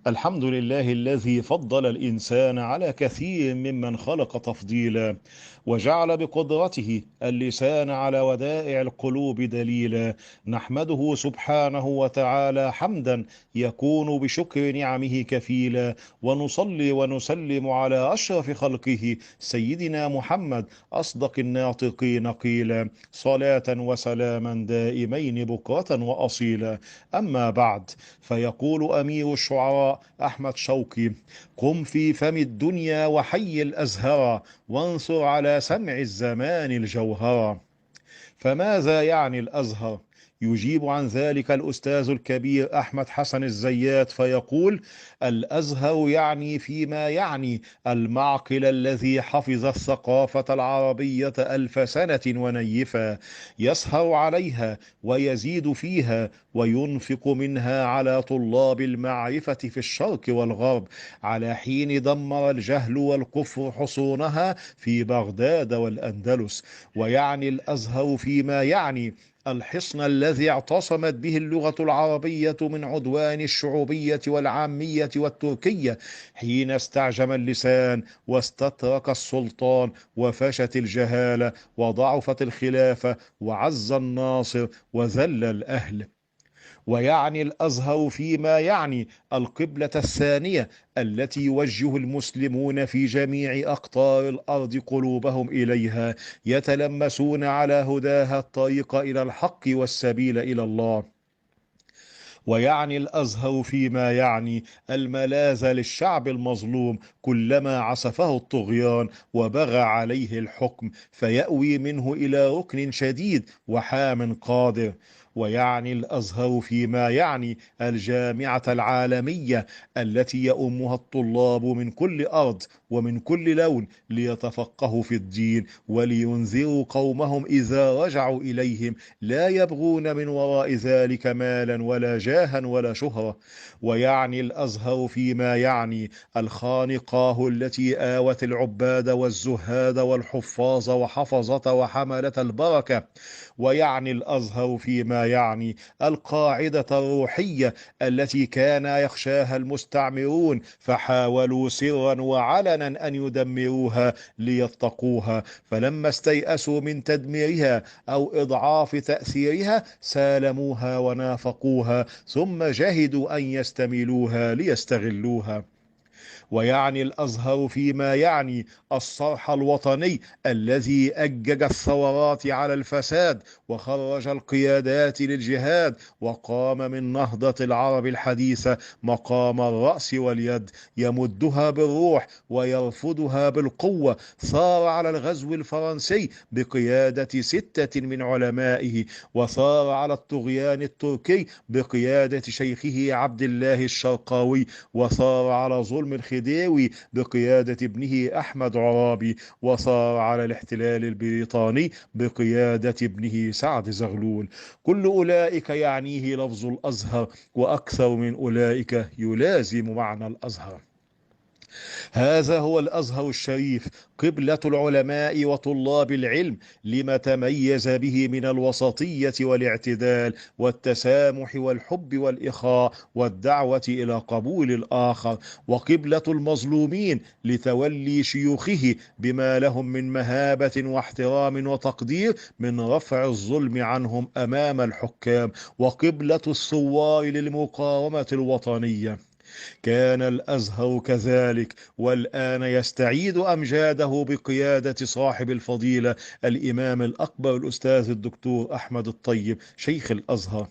الحمد لله الذي فضل الإنسان على كثير ممن خلق تفضيلا، وجعل بقدرته اللسان على ودائع القلوب دليلا. نحمده سبحانه وتعالى حمدا يكون بشكر نعمه كفيلا، ونصلي ونسلم على أشرف خلقه سيدنا محمد أصدق الناطقين قيلا، صلاة وسلاما دائمين بكرة وأصيلا. أما بعد، فيقول أمير الشعراء أحمد شوقي: قم في فم الدنيا وحي الأزهرا، وانصر على سمع الزمان الجوهرا. فماذا يعني الأزهر؟ يجيب عن ذلك الأستاذ الكبير أحمد حسن الزيات فيقول: الأزهر يعني فيما يعني المعقل الذي حفظ الثقافة العربية 1000 سنة ونيفا، يسهر عليها ويزيد فيها وينفق منها على طلاب المعرفة في الشرق والغرب، على حين دمر الجهل والكفر حصونها في بغداد والأندلس. ويعني الأزهر فيما يعني الحصن الذي اعتصمت به اللغة العربية من عدوان الشعوبية والعامية والتركية، حين استعجم اللسان واستترك السلطان وفشت الجهالة وضعفت الخلافة وعز الناصر وذل الأهل. ويعني الأزهر فيما يعني القبلة الثانية التي يوجه المسلمون في جميع أقطار الأرض قلوبهم إليها، يتلمسون على هداها الطريق إلى الحق والسبيل إلى الله. ويعني الأزهر فيما يعني الملاذ للشعب المظلوم كلما عسفه الطغيان وبغى عليه الحكم، فيأوي منه إلى ركن شديد وحام قادر. ويعني الأزهر فيما يعني الجامعة العالمية التي يؤمها الطلاب من كل أرض ومن كل لون ليتفقهوا في الدين ولينذروا قومهم إذا رجعوا إليهم، لا يبغون من وراء ذلك مالا ولا جاها ولا شهرة. ويعني الأزهر فيما يعني الخانقاه التي آوت العباد والزهاد والحفاظ وحفظة وحملة البركة. ويعني الأزهر فيما يعني القاعدة الروحية التي كان يخشاها المستعمرون فحاولوا سرا وعلنا أن يدمروها ليتقوها، فلما استيأسوا من تدميرها أو إضعاف تأثيرها سالموها ونافقوها، ثم جهدوا أن يستميلوها ليستغلوها. ويعني الأزهر فيما يعني الصرح الوطني الذي أجج الثورات على الفساد وخرج القيادات للجهاد، وقام من نهضة العرب الحديثة مقام الرأس واليد، يمدها بالروح ويرفضها بالقوة. ثار على الغزو الفرنسي بقيادة 6 من علمائه، وثار على الطغيان التركي بقيادة شيخه عبد الله الشرقاوي، وثار على ظلم الخديوي بقيادة ابنه أحمد عرابي، وثار على الاحتلال البريطاني بقيادة ابنه سعد زغلول. كل أولئك يعنيه لفظ الأزهر، وأكثر من أولئك يلازم معنى الأزهر. هذا هو الأزهر الشريف، قبلة العلماء وطلاب العلم، لما تميز به من الوسطية والاعتدال والتسامح والحب والإخاء والدعوة إلى قبول الآخر، وقبلة المظلومين لتولي شيوخه بما لهم من مهابة واحترام وتقدير من رفع الظلم عنهم أمام الحكام، وقبلة الثوار للمقاومة الوطنية. كان الأزهر كذلك، والآن يستعيد أمجاده بقيادة صاحب الفضيلة الإمام الأكبر الأستاذ الدكتور أحمد الطيب شيخ الأزهر،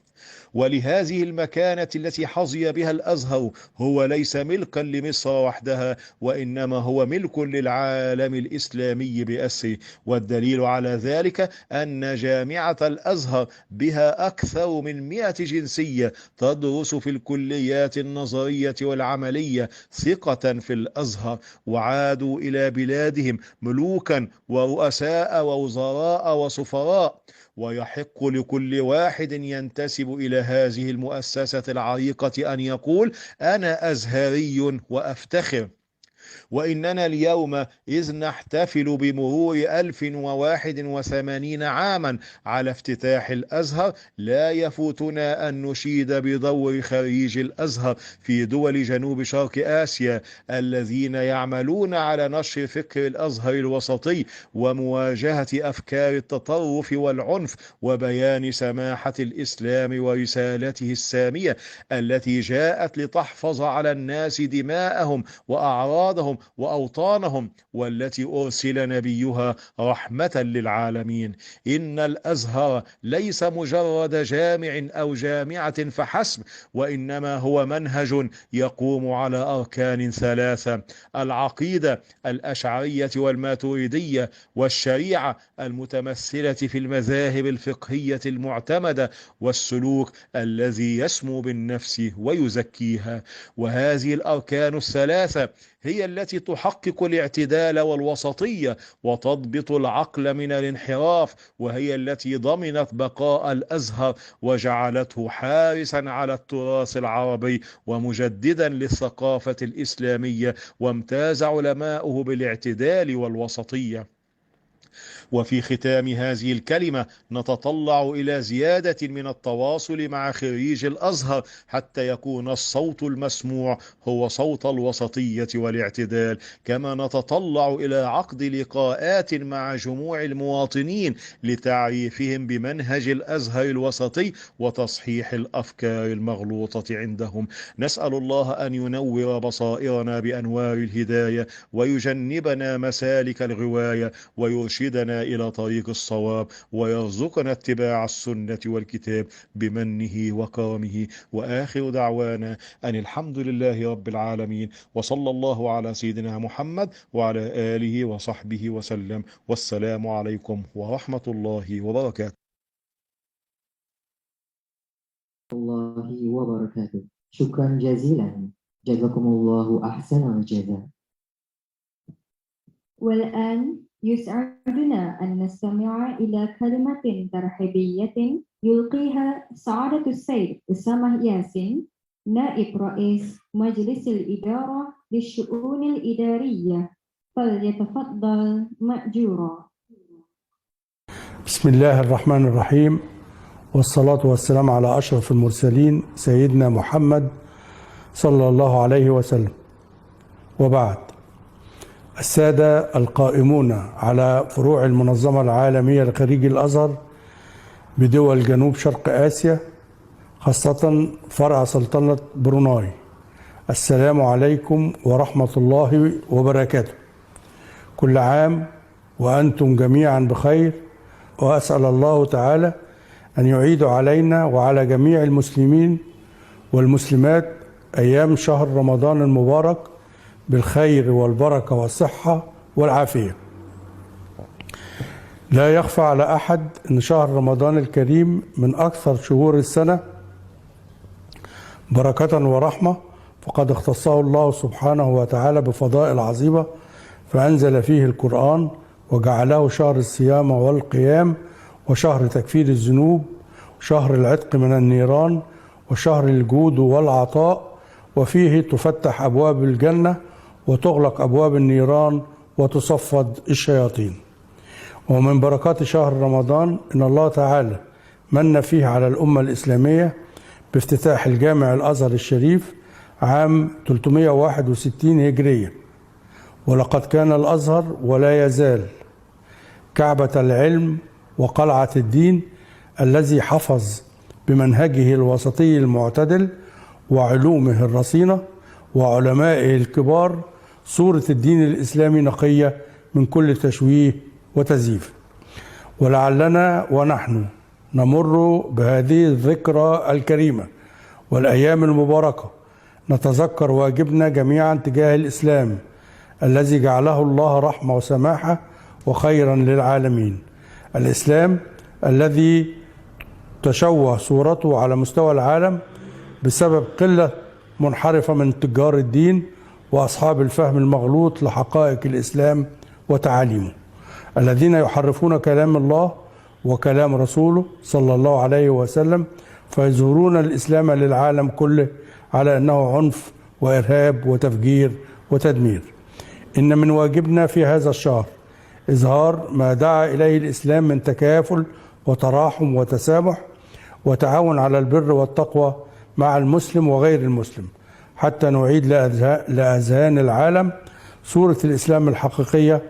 ولهذه المكانة التي حظي بها الأزهر هو ليس ملكا لمصر وحدها، وإنما هو ملك للعالم الإسلامي بأسره. والدليل على ذلك أن جامعة الأزهر بها أكثر من 100 جنسية تدرس في الكليات النظرية والعملية ثقة في الأزهر، وعادوا إلى بلادهم ملوكا ورؤساء ووزراء وسفراء. ويحق لكل واحد ينتسب إلى هذه المؤسسة العريقة أن يقول: أنا أزهري وأفتخر. وإننا اليوم إذ نحتفل بمرور 1081 عاما على افتتاح الأزهر، لا يفوتنا أن نشيد بدور خريج الأزهر في دول جنوب شرق آسيا الذين يعملون على نشر فكر الأزهر الوسطي ومواجهة أفكار التطرف والعنف وبيان سماحة الإسلام ورسالته السامية التي جاءت لتحفظ على الناس دماءهم وأعراضهم وأوطانهم، والتي أرسل نبيها رحمة للعالمين. إن الأزهر ليس مجرد جامع أو جامعة فحسب، وإنما هو منهج يقوم على أركان 3: العقيدة الأشعرية والماتريدية، والشريعة المتمثلة في المذاهب الفقهية المعتمدة، والسلوك الذي يسمو بالنفس ويزكيها. وهذه الأركان الثلاثة هي التي تحقق الاعتدال والوسطية وتضبط العقل من الانحراف، وهي التي ضمنت بقاء الأزهر وجعلته حارسا على التراث العربي ومجددا للثقافة الإسلامية، وامتاز علماؤه بالاعتدال والوسطية. وفي ختام هذه الكلمة نتطلع إلى زيادة من التواصل مع خريج الأزهر حتى يكون الصوت المسموع هو صوت الوسطية والاعتدال، كما نتطلع إلى عقد لقاءات مع جموع المواطنين لتعريفهم بمنهج الأزهر الوسطي وتصحيح الأفكار المغلوطة عندهم. نسأل الله أن ينور بصائرنا بأنوار الهداية، ويجنبنا مسالك الغواية، ويرشدنا إلى طريق الصواب، ويرزقنا اتباع السنة والكتاب بمنه وكرمه. وآخر دعوانا أن الحمد لله رب العالمين، وصلى الله على سيدنا محمد وعلى آله وصحبه وسلم. والسلام عليكم ورحمة الله وبركاته. الله وبركاته. شكرا جزيلا، جزاكم الله أحسن الجزاء. والآن يسعدنا أن نستمع إلى كلمة ترحيبية يلقيها سعادة السيد أسامة ياسين، نائب رئيس مجلس الإدارة للشؤون الإدارية، فليتفضل مأجورا. بسم الله الرحمن الرحيم، والصلاة والسلام على أشرف المرسلين سيدنا محمد صلى الله عليه وسلم. وبعد، السادة القائمون على فروع المنظمة العالمية لخريج الأزهر بدول جنوب شرق آسيا، خاصة فرع سلطنة بروناي، السلام عليكم ورحمة الله وبركاته. كل عام وأنتم جميعا بخير، وأسأل الله تعالى أن يعيد علينا وعلى جميع المسلمين والمسلمات أيام شهر رمضان المبارك بالخير والبركة والصحة والعافية. لا يخفى على أحد أن شهر رمضان الكريم من أكثر شهور السنة بركة ورحمة، فقد اختصه الله سبحانه وتعالى بفضائل عظيمة، فأنزل فيه القرآن وجعله شهر الصيام والقيام، وشهر تكفير الذنوب، وشهر العتق من النيران، وشهر الجود والعطاء، وفيه تفتح أبواب الجنة وتغلق أبواب النيران وتصفد الشياطين. ومن بركات شهر رمضان إن الله تعالى من فيه على الأمة الإسلامية بافتتاح الجامع الأزهر الشريف عام 361 هجرية. ولقد كان الأزهر ولا يزال كعبة العلم وقلعة الدين الذي حفظ بمنهجه الوسطي المعتدل وعلومه الرصينة وعلمائه الكبار صورة الدين الإسلامي نقية من كل تشويه وتزييف. ولعلنا ونحن نمر بهذه الذكرى الكريمة والأيام المباركة نتذكر واجبنا جميعا تجاه الإسلام الذي جعله الله رحمة وسماحة وخيرا للعالمين. الإسلام الذي تشوه صورته على مستوى العالم بسبب قلة منحرفة من تجار الدين وأصحاب الفهم المغلوط لحقائق الإسلام وتعاليمه، الذين يحرفون كلام الله وكلام رسوله صلى الله عليه وسلم فيظهرون الإسلام للعالم كله على أنه عنف وإرهاب وتفجير وتدمير. إن من واجبنا في هذا الشهر إظهار ما دعا إليه الإسلام من تكافل وتراحم وتسامح وتعاون على البر والتقوى مع المسلم وغير المسلم، حتى نعيد لأذهان العالم صورة الإسلام الحقيقية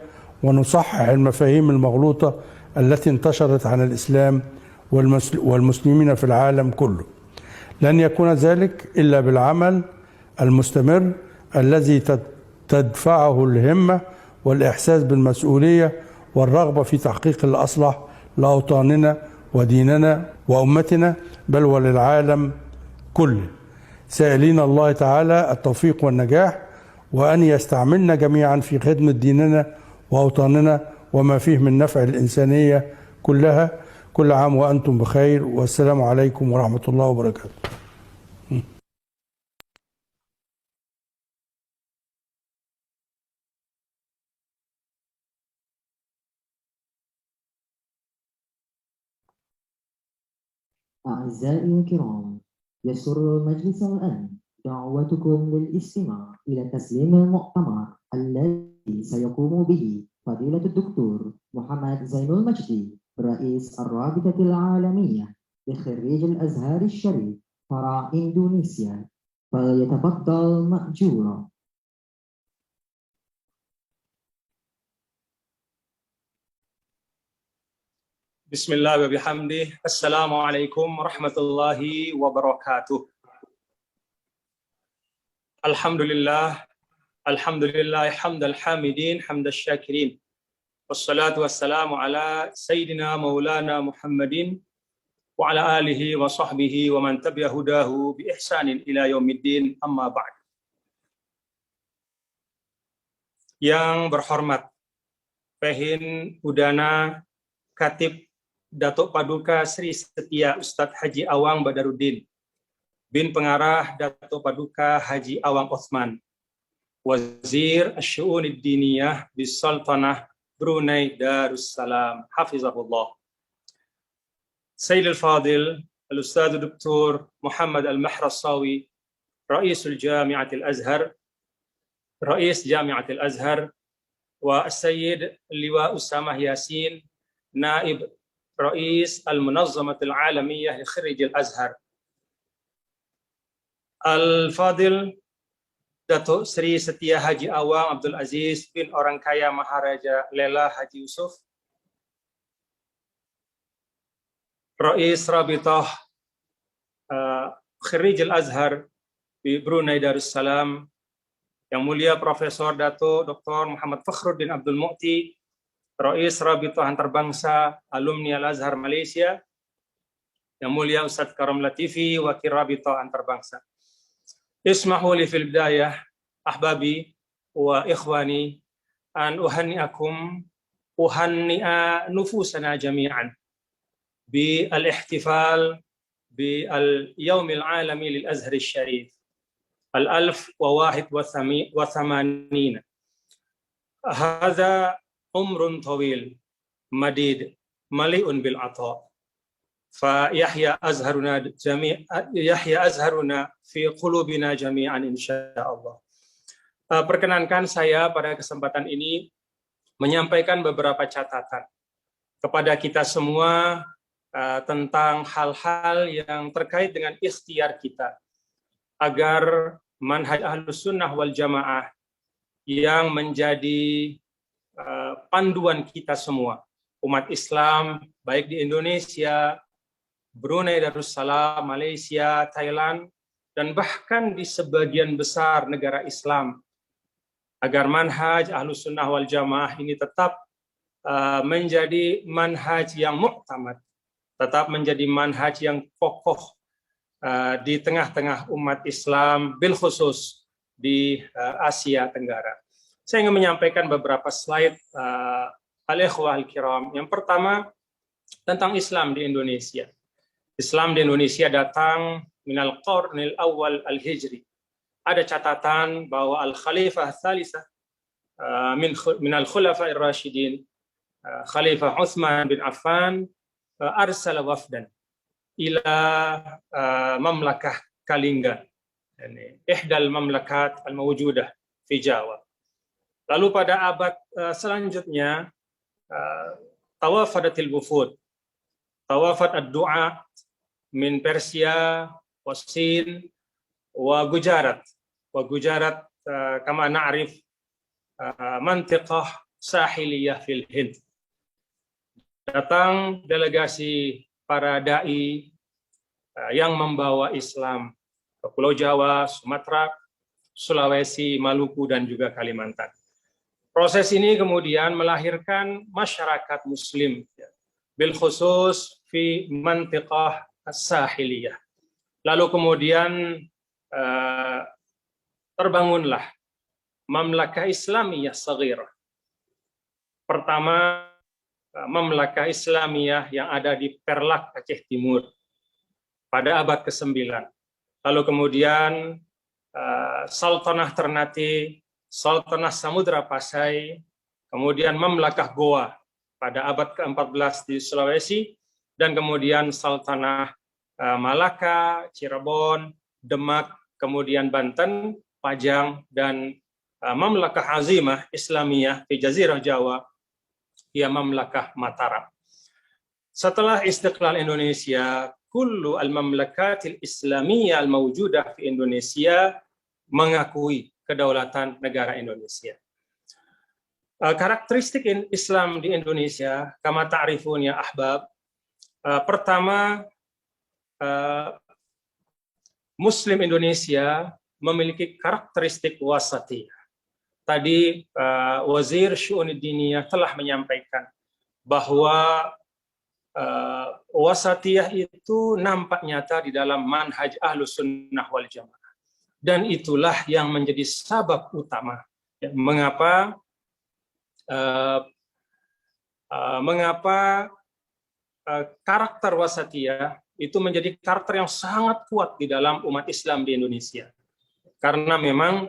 ونصحح المفاهيم المغلوطة التي انتشرت عن الإسلام والمسلمين في العالم كله. لن يكون ذلك إلا بالعمل المستمر الذي تدفعه الهمة والإحساس بالمسؤولية والرغبة في تحقيق الأصلح لأوطاننا وديننا وأمتنا بل وللعالم كله، سائلين الله تعالى التوفيق والنجاح وأن يستعملنا جميعا في خدمة ديننا وأوطاننا وما فيه من نفع الإنسانية كلها. كل عام وأنتم بخير، والسلام عليكم ورحمة الله وبركاته. أعزائي الكرام، يسر المجلس الآن دعوتكم للاستماع إلى تسليم المؤتمر الذي سيقوم به فضيلة الدكتور محمد زين المجدي رئيس الرابطة العالمية لخريج الأزهر الشريف فرع إندونيسيا، فليتفضل مأجورا. Bismillah wa bihamdih. Assalamualaikum warahmatullahi wabarakatuh. Alhamdulillah hamdal hamidin hamdash syakirin. Wassalatu wassalamu ala sayyidina maulana Muhammadin wa ala alihi wa sahbihi wa man tabi'a hudahu bi ihsanin ila yaumiddin, amma ba'd. Yang berhormat Pehin Udana Khatib Datuk Paduka Sri Setia Ustadz Haji Awang Badarudin, bin Pengarah Datuk Paduka Haji Awang Othman, Wazir Asy-Syu'unid Diniyah Bisultanah Brunei Darussalam, Hafizahullah. Sayyidil Fadil Al-Ustadz Dr. Muhammad Al-Mahrasawi, Raisul Jami'atil Azhar, Rais Jami'atil Azhar, wa Sayyid Liwa Usamah Yasin, Naib Rais Al-Munazzamatul Alamiyah li Khirij Al-Azhar, Al-Fadil Datuk Sri Setia Haji Awang Abdul Aziz bin Orang Kaya Maharaja Lela Haji Yusuf, Rais Rabitah Khirij Al-Azhar di Brunei Darussalam, Yang Mulia Profesor Dato Dr. Muhammad Fakhruddin Abdul Mu'ti, Rais Rabitah Antarbangsa Alumni Al-Azhar Malaysia, Yang Mulia Ustadz Karam Latifi, Wakil Rabitah Antarbangsa. Ismahu li fil bidayah, ahbabi wa ikhwani, an uhanni'a nufusana jami'an bi al-ihtifal bi al-yawmil alami lil Azhar al-Sharif al-1081. Hadha umrun tawil madid mali'un bil ata, fa yahya azharuna fi qulubina jami'an insyaallah. Perkenankan saya pada kesempatan ini menyampaikan beberapa catatan kepada kita semua tentang hal-hal yang terkait dengan ikhtiar kita agar manhaj Ahlus Sunnah wal Jamaah yang menjadi panduan kita semua, umat Islam baik di Indonesia, Brunei Darussalam, Malaysia, Thailand, dan bahkan di sebagian besar negara Islam, agar manhaj Ahlus Sunnah wal Jamaah ini tetap menjadi manhaj yang mu'tamad, tetap menjadi manhaj yang kokoh di tengah-tengah umat Islam, bil khusus di Asia Tenggara. Saya ingin menyampaikan beberapa slide al-ikhwah al-kiram. Yang pertama, tentang Islam di Indonesia. Islam di Indonesia datang minal qarnil awal al-hijri. Ada catatan bahwa al-khalifah thalithah minal khulafa ar-rasyidin, Khalifah Utsman bin Affan, arsala wafdan ila mamlakah Kalingga, ihdal mamlakat al-mawjudah fi Jawa. Lalu pada abad selanjutnya tawafadatil wufud, tawafat ad-du'a min Persia, Wasin, wa Gujarat kama na'rif mantiqah sahiliyah fil Hind. Datang delegasi para dai yang membawa Islam ke Pulau Jawa, Sumatera, Sulawesi, Maluku, dan juga Kalimantan. Proses ini kemudian melahirkan masyarakat Muslim, bil khusus fi mantiqah as-sahiliyah. Lalu kemudian terbangunlah Mamlakah Islamiyah Saghirah. Pertama, Mamlakah Islamiyah yang ada di Perlak, Aceh Timur pada abad ke-9. Lalu kemudian Sultanah Ternate, Sultanah Samudra Pasai, kemudian Mamlakah Goa pada abad ke-14 di Sulawesi, dan kemudian Sultanah Malaka, Cirebon, Demak, kemudian Banten, Pajang, dan Mamlakah Azimah Islamiyah di Jazirah Jawa, ya Mamlakah Mataram. Setelah istiqlal Indonesia, kullu al-mamlakatil islamiyah al-mawjudah di Indonesia mengakui kedaulatan negara Indonesia. Karakteristik Islam di Indonesia, kama ta'rifun ya ahbab, pertama, Muslim Indonesia memiliki karakteristik wasatiyah. Tadi Wazir Syu'un Diniyah telah menyampaikan bahwa wasatiyah itu nampak nyata di dalam manhaj Ahlus Sunnah wal Jamaah. Dan itulah yang menjadi sabab utama mengapa karakter wasatiyah itu menjadi karakter yang sangat kuat di dalam umat Islam di Indonesia. Karena memang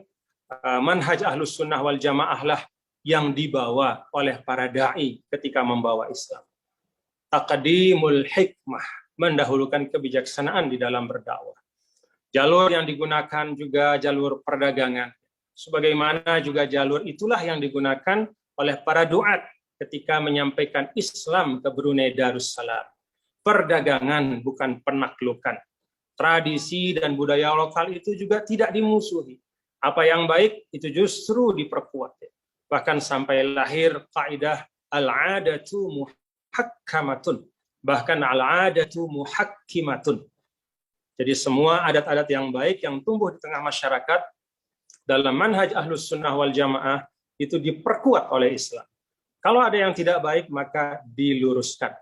manhaj Ahlus Sunnah wal Jamaah lah yang dibawa oleh para da'i ketika membawa Islam. Taqdimul hikmah, mendahulukan kebijaksanaan di dalam berdakwah. Jalur yang digunakan juga jalur perdagangan. Sebagaimana juga jalur itulah yang digunakan oleh para duat ketika menyampaikan Islam ke Brunei Darussalam. Perdagangan bukan penaklukan. Tradisi dan budaya lokal itu juga tidak dimusuhi. Apa yang baik itu justru diperkuat. Bahkan sampai lahir kaidah al-adatu muhakkamatun. Bahkan al-adatu muhakkimatun. Jadi semua adat-adat yang baik yang tumbuh di tengah masyarakat dalam manhaj Ahlus Sunnah wal Jamaah itu diperkuat oleh Islam. Kalau ada yang tidak baik maka diluruskan.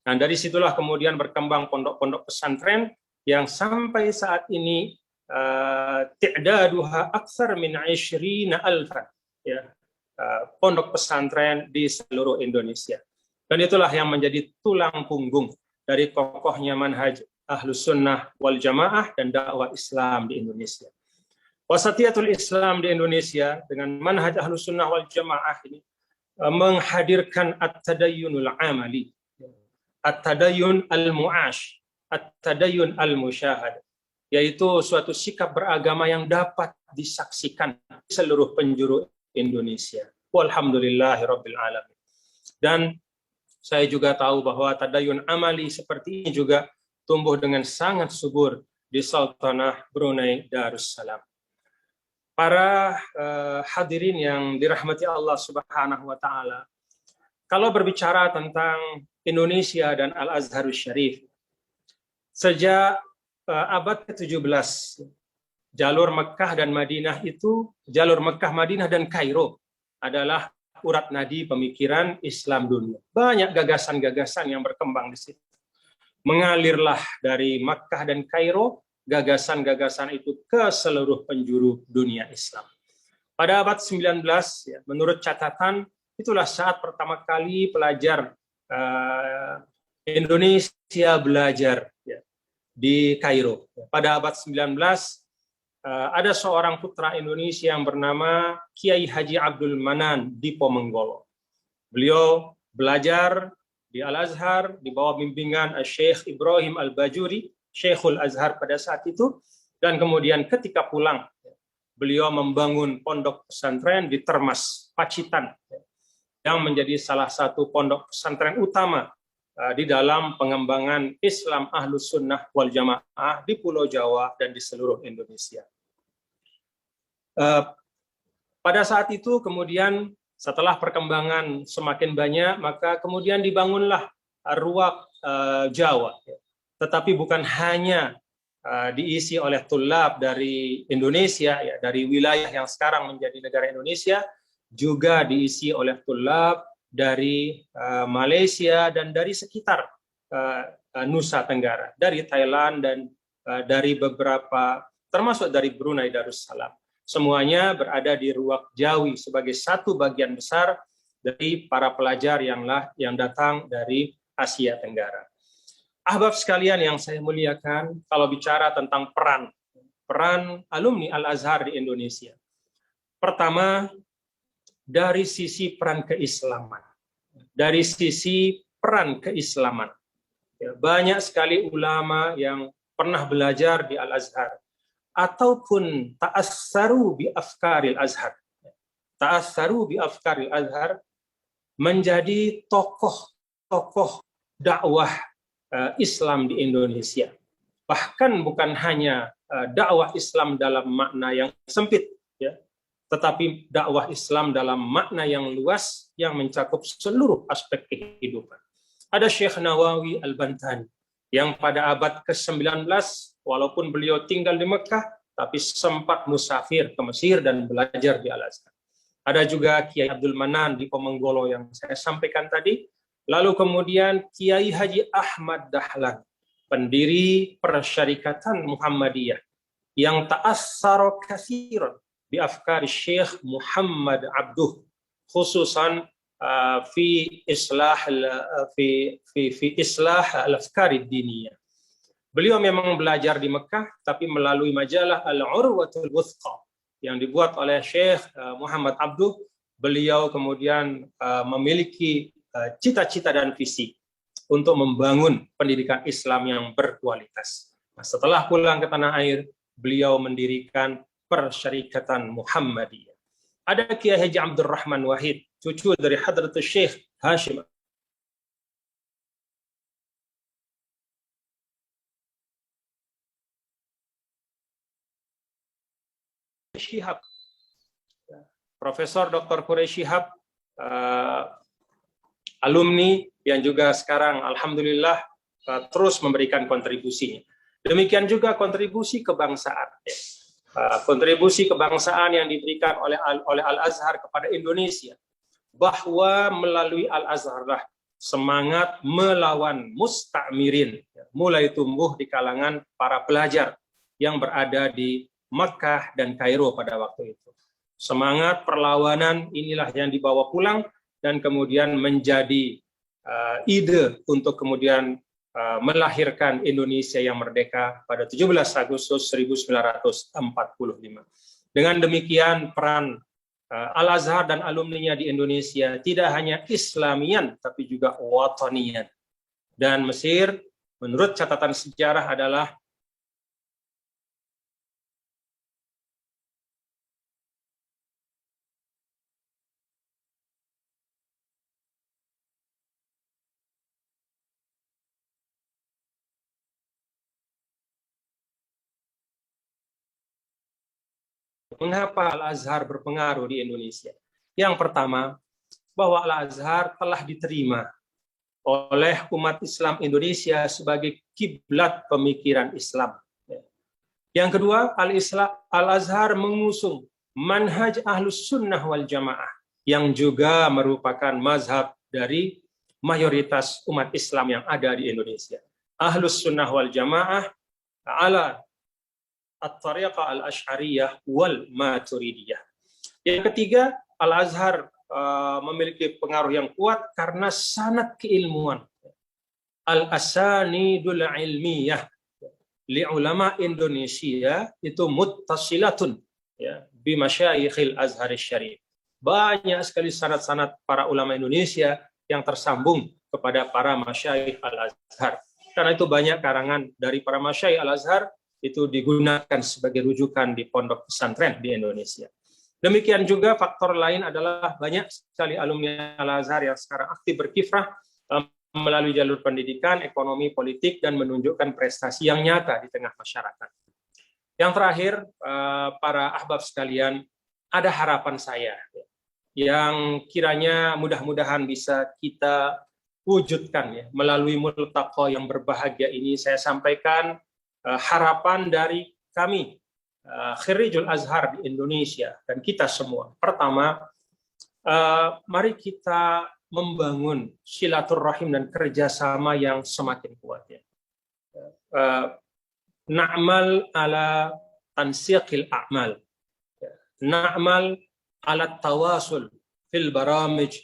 Nah, dari situlah kemudian berkembang pondok-pondok pesantren yang sampai saat ini ti'daduha aktsar min 20,000 ya, pondok pesantren di seluruh Indonesia. Dan itulah yang menjadi tulang punggung dari kokohnya manhaj Ahlus Sunnah wal Jamaah dan dakwah Islam di Indonesia. Wasatiyatul Islam di Indonesia dengan manhaj Ahlus Sunnah wal Jamaah ini menghadirkan at-tadayyunul amali, at-tadayyun al-mu'ash, at-tadayyun al-musyahad, yaitu suatu sikap beragama yang dapat disaksikan di seluruh penjuru Indonesia. Walhamdulillahirabbil alamin. Dan saya juga tahu bahwa tadayyun amali seperti ini juga tumbuh dengan sangat subur di Sultanah Brunei Darussalam. Para hadirin yang dirahmati Allah Subhanahu wa taala, kalau berbicara tentang Indonesia dan Al-Azharus Syarif, sejak abad ke-17 jalur Mekah dan Madinah itu, jalur Mekah, Madinah dan Kairo adalah urat nadi pemikiran Islam dunia. Banyak gagasan-gagasan yang berkembang di situ. mengalirlah dari Makkah dan Kairo gagasan-gagasan itu ke seluruh penjuru dunia Islam. Pada abad 19, ya, menurut catatan, itulah saat pertama kali pelajar Indonesia belajar, ya, di Kairo. Pada abad 19, ada seorang putra Indonesia yang bernama Kiai Haji Abdul Manan Dipo Menggolo. Beliau belajar di Al-Azhar di bawah bimbingan Syekh Ibrahim Al-Bajuri, Syekhul Azhar pada saat itu, dan kemudian ketika pulang, beliau membangun pondok pesantren di Termas, Pacitan, yang menjadi salah satu pondok pesantren utama di dalam pengembangan Islam Ahlus Sunnah wal Jamaah di Pulau Jawa dan di seluruh Indonesia. Pada saat itu kemudian setelah perkembangan semakin banyak, maka kemudian dibangunlah ruak Jawa. Tetapi bukan hanya diisi oleh tulab dari Indonesia, ya, dari wilayah yang sekarang menjadi negara Indonesia, juga diisi oleh tulab dari Malaysia dan dari sekitar Nusa Tenggara, dari Thailand dan dari beberapa, termasuk dari Brunei Darussalam. Semuanya berada di ruak Jawi sebagai satu bagian besar dari para pelajar yang datang dari Asia Tenggara. Ahbab sekalian yang saya muliakan, kalau bicara tentang peran alumni Al-Azhar di Indonesia. Pertama, dari sisi peran keislaman. Dari sisi peran keislaman. Ya, banyak sekali ulama yang pernah belajar di Al-Azhar ataupun ta'assaru bi afkaril Azhar. Ta'assaru bi afkaril Azhar menjadi tokoh-tokoh dakwah Islam di Indonesia. Bahkan bukan hanya dakwah Islam dalam makna yang sempit, ya, tetapi dakwah Islam dalam makna yang luas yang mencakup seluruh aspek kehidupan. Ada Syekh Nawawi Al-Bantani yang pada abad ke-19, walaupun beliau tinggal di Mekah, tapi sempat musafir ke Mesir dan belajar di Al-Azhar. Ada juga Kiai Abdul Manan Dipo Menggolo yang saya sampaikan tadi. Lalu kemudian Kiai Haji Ahmad Dahlan, pendiri Persyarikatan Muhammadiyah, yang ta'assara katsiran bi afkari Syekh Muhammad Abduh, khususan fi islah al-afkar ad-diniyah. Beliau memang belajar di Mekah, tapi melalui majalah Al-Urwatul Wuthqa yang dibuat oleh Syekh Muhammad Abduh, beliau kemudian memiliki cita-cita dan visi untuk membangun pendidikan Islam yang berkualitas. Nah, setelah pulang ke tanah air, beliau mendirikan Persyarikatan Muhammadiyah. Ada Kiai Haji Abdurrahman Wahid, cucu dari Hadratus Syekh Hashim Shihab, Profesor Dr. Quraish Shihab, alumni yang juga sekarang alhamdulillah terus memberikan kontribusinya. Demikian juga kontribusi kebangsaan. Kontribusi kebangsaan yang diberikan oleh Al-Azhar kepada Indonesia, bahwa melalui Al-Azhar lah semangat melawan musta'mirin mulai tumbuh di kalangan para pelajar yang berada di Makkah dan Kairo pada waktu itu. Semangat perlawanan inilah yang dibawa pulang dan kemudian menjadi ide untuk kemudian melahirkan Indonesia yang merdeka pada 17 Agustus 1945. Dengan demikian peran Al-Azhar dan alumninya di Indonesia tidak hanya Islamian tapi juga watanian. Dan Mesir menurut catatan sejarah adalah mengapa Al-Azhar berpengaruh di Indonesia? Yang pertama, bahwa Al-Azhar telah diterima oleh umat Islam Indonesia sebagai kiblat pemikiran Islam. Yang kedua, Al-Azhar mengusung manhaj Ahlus Sunnah wal Jamaah yang juga merupakan mazhab dari mayoritas umat Islam yang ada di Indonesia. Ahlus Sunnah wal Jamaah ala at-tariqah al-Asy'ariyah wal Maturidiyah. Yang ketiga, Al-Azhar memiliki pengaruh yang kuat karena sanad keilmuan. Al-asanidul ilmiyah li ulama Indonesia itu muttasilatun ya bi masyayikhil Azhar Syarif. Banyak sekali sanad-sanad para ulama Indonesia yang tersambung kepada para masyayikh Al-Azhar. Karena itu banyak karangan dari para masyayikh Al-Azhar itu digunakan sebagai rujukan di pondok pesantren di Indonesia. Demikian juga faktor lain adalah banyak sekali alumni Al-Azhar yang sekarang aktif berkiprah melalui jalur pendidikan, ekonomi, politik, dan menunjukkan prestasi yang nyata di tengah masyarakat. Yang terakhir, para ahbab sekalian, ada harapan saya yang kiranya mudah-mudahan bisa kita wujudkan ya melalui multaqa yang berbahagia ini. Saya sampaikan harapan dari kami, Khirijul Azhar di Indonesia, dan kita semua. Pertama, mari kita membangun silaturahim dan kerjasama yang semakin kuat ya. Na'mal ala tansiqil a'mal. Na'mal ala tawasul fil baramij.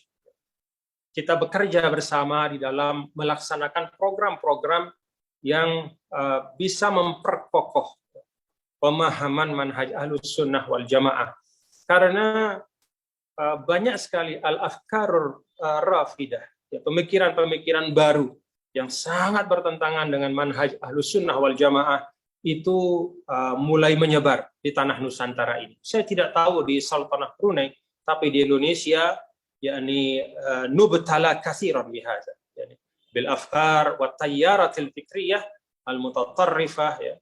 Kita bekerja bersama di dalam melaksanakan program-program yang bisa memperkokoh pemahaman manhaj Ahlus Sunnah wal Jamaah. Karena banyak sekali al-afkarur rafidah, ya, pemikiran-pemikiran baru yang sangat bertentangan dengan manhaj Ahlus Sunnah wal Jamaah itu mulai menyebar di tanah Nusantara ini. Saya tidak tahu di Sultanah Brunei, tapi di Indonesia yakni nubtala katsiran bihadza, yani bil afkar wa tayyaratil fikriyah al mutatarrifah ya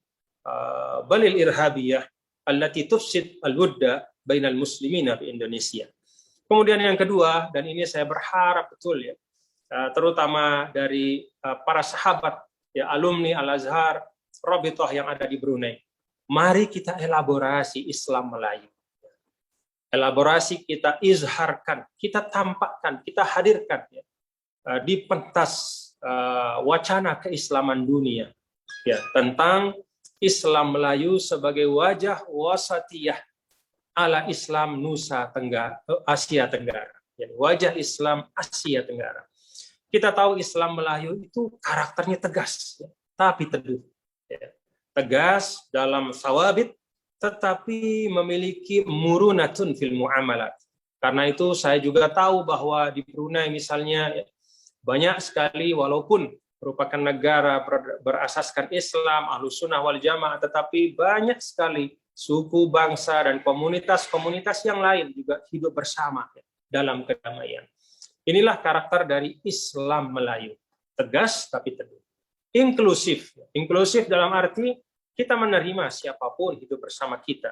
balil irhabiyah allati tufsid al wudda bainal muslimina di Indonesia. Kemudian yang kedua, dan ini saya berharap betul ya, terutama dari para sahabat ya alumni Al-Azhar Rabithah yang ada di Brunei. Mari kita elaborasi Islam Melayu. Elaborasi kita izharkan, kita tampakkan, kita hadirkan ya, di pentas wacana keislaman dunia ya, tentang Islam Melayu sebagai wajah wasatiyah ala Islam Nusa Tenggara, Asia Tenggara, yani wajah Islam Asia Tenggara. Kita tahu Islam Melayu itu karakternya tegas, ya, tapi teduh. Ya. Tegas dalam sawabit, tetapi memiliki murunatun fil muamalat. Karena itu saya juga tahu bahwa di Brunei misalnya ya, banyak sekali walaupun merupakan negara berasaskan Islam, Ahlus Sunnah wal Jamaah, tetapi banyak sekali suku, bangsa, dan komunitas-komunitas yang lain juga hidup bersama ya, dalam kedamaian. Inilah karakter dari Islam Melayu. Tegas tapi teduh. Inklusif. Inklusif dalam arti kita menerima siapapun hidup bersama kita,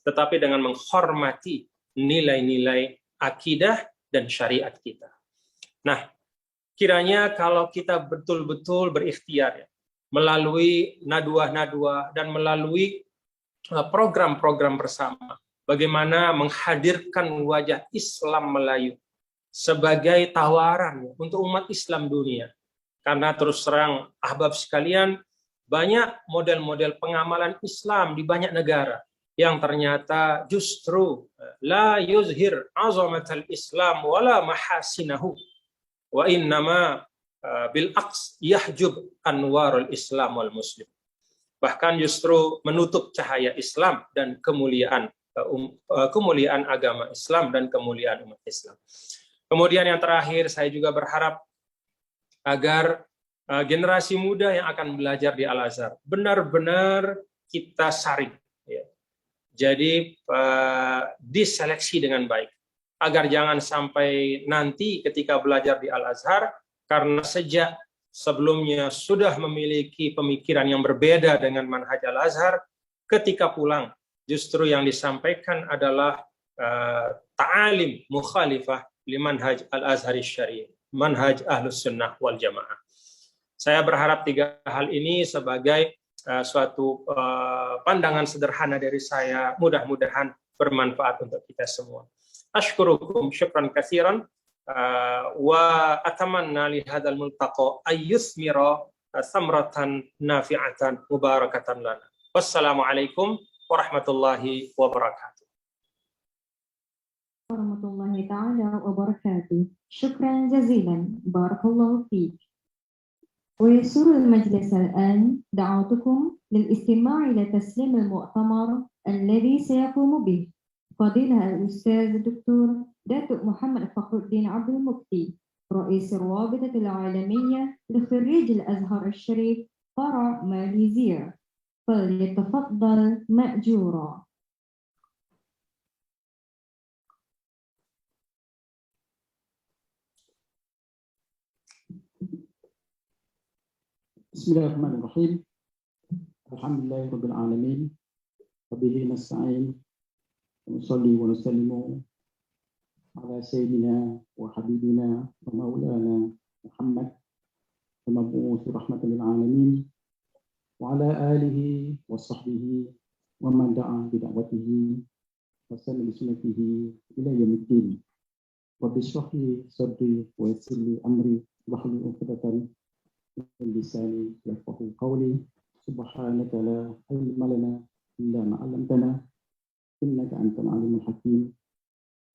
tetapi dengan menghormati nilai-nilai akidah dan syariat kita. Nah, kiranya kalau kita betul-betul berikhtiar ya, melalui nadwah-nadwah dan melalui program-program bersama, bagaimana menghadirkan wajah Islam Melayu sebagai tawaran untuk umat Islam dunia. Karena terus terang ahbab sekalian, banyak model-model pengamalan Islam di banyak negara yang ternyata justru la yuzhir azamatal Islam wala mahasinahu wa innama bil aqs yahjub anwarul Islam wal muslim. Bahkan justru menutup cahaya Islam dan kemuliaan agama Islam dan kemuliaan umat Islam. Kemudian yang terakhir, saya juga berharap agar generasi muda yang akan belajar di Al-Azhar benar-benar kita saring, ya. Jadi diseleksi dengan baik, agar jangan sampai nanti ketika belajar di Al-Azhar karena sejak sebelumnya sudah memiliki pemikiran yang berbeda dengan manhaj Al-Azhar, ketika pulang justru yang disampaikan adalah ta'alim mukhalifah li manhaj Al-Azhar Syarif, manhaj Ahlus Sunnah wal Jamaah. Saya berharap tiga hal ini sebagai suatu pandangan sederhana dari saya, mudah-mudahan bermanfaat untuk kita semua. Ashkurukum syukran katsiran. Wa atamanna li hadzal multaqa ayyusmira samratan nafi'atan mubarakatan lana. Wassalamualaikum warahmatullahi wabarakatuh. warahmatullahi ta'ala wabarakatuh. Syukran jazilan. Barakallahu fiik. ويسر المجلس الآن دعوتكم للاستماع إلى تسليم المؤتمر الذي سيقوم به فضيلة الأستاذ الدكتور داتو محمد فخر الدين عبد المفتي رئيس الرابطة العالمية لخريج الأزهر الشريف فرع ماليزيا، فليتفضل مأجورا. Bismillahirrahmanirrahim. Alhamdulillahirabbil alamin. Wa bihi nasta'in. Wa nusalli wa nusallimu ala sayyidina wa habibina wa maulana Muhammad al-mab'uts rahmatan lil alamin wa ala alihi wa sahbihi wa man da'a bi da'watihi wa sanna bi sunnatihi ila yaumiddin. Rabbi shrah li sadri wa yassir li amri wahlul 'uqdatam min lisani yafqahu qawli. Subhanaka la ilma lana illa ma 'allamtana innaka antal alimul hakim.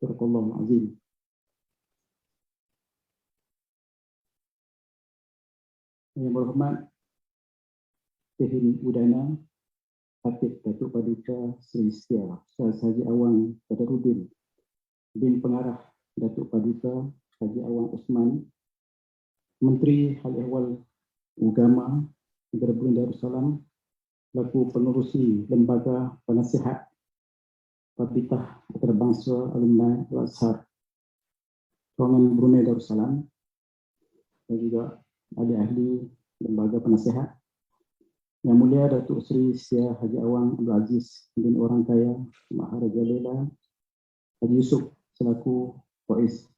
Sadaqallahul azim. Yang berhormat Tuhin Udana Khatib Datuk Paduka Seri Setia Ustaz Haji Awang Badarudin bin Pengarah Datuk Paduka Haji Awang Osman, Menteri Hal Ehwal Agama Negara Brunei Darussalam, selaku pengurusi Lembaga Penasihat Rabitah Antarabangsa Alumni Al-Azhar Ruangan Brunei Darussalam, dan juga ahli-ahli Lembaga Penasihat Yang Mulia Datuk Seri Setia Haji Awang Abdul Aziz bin Orang Kaya Maharaja Lela Haji Yusuf selaku Rais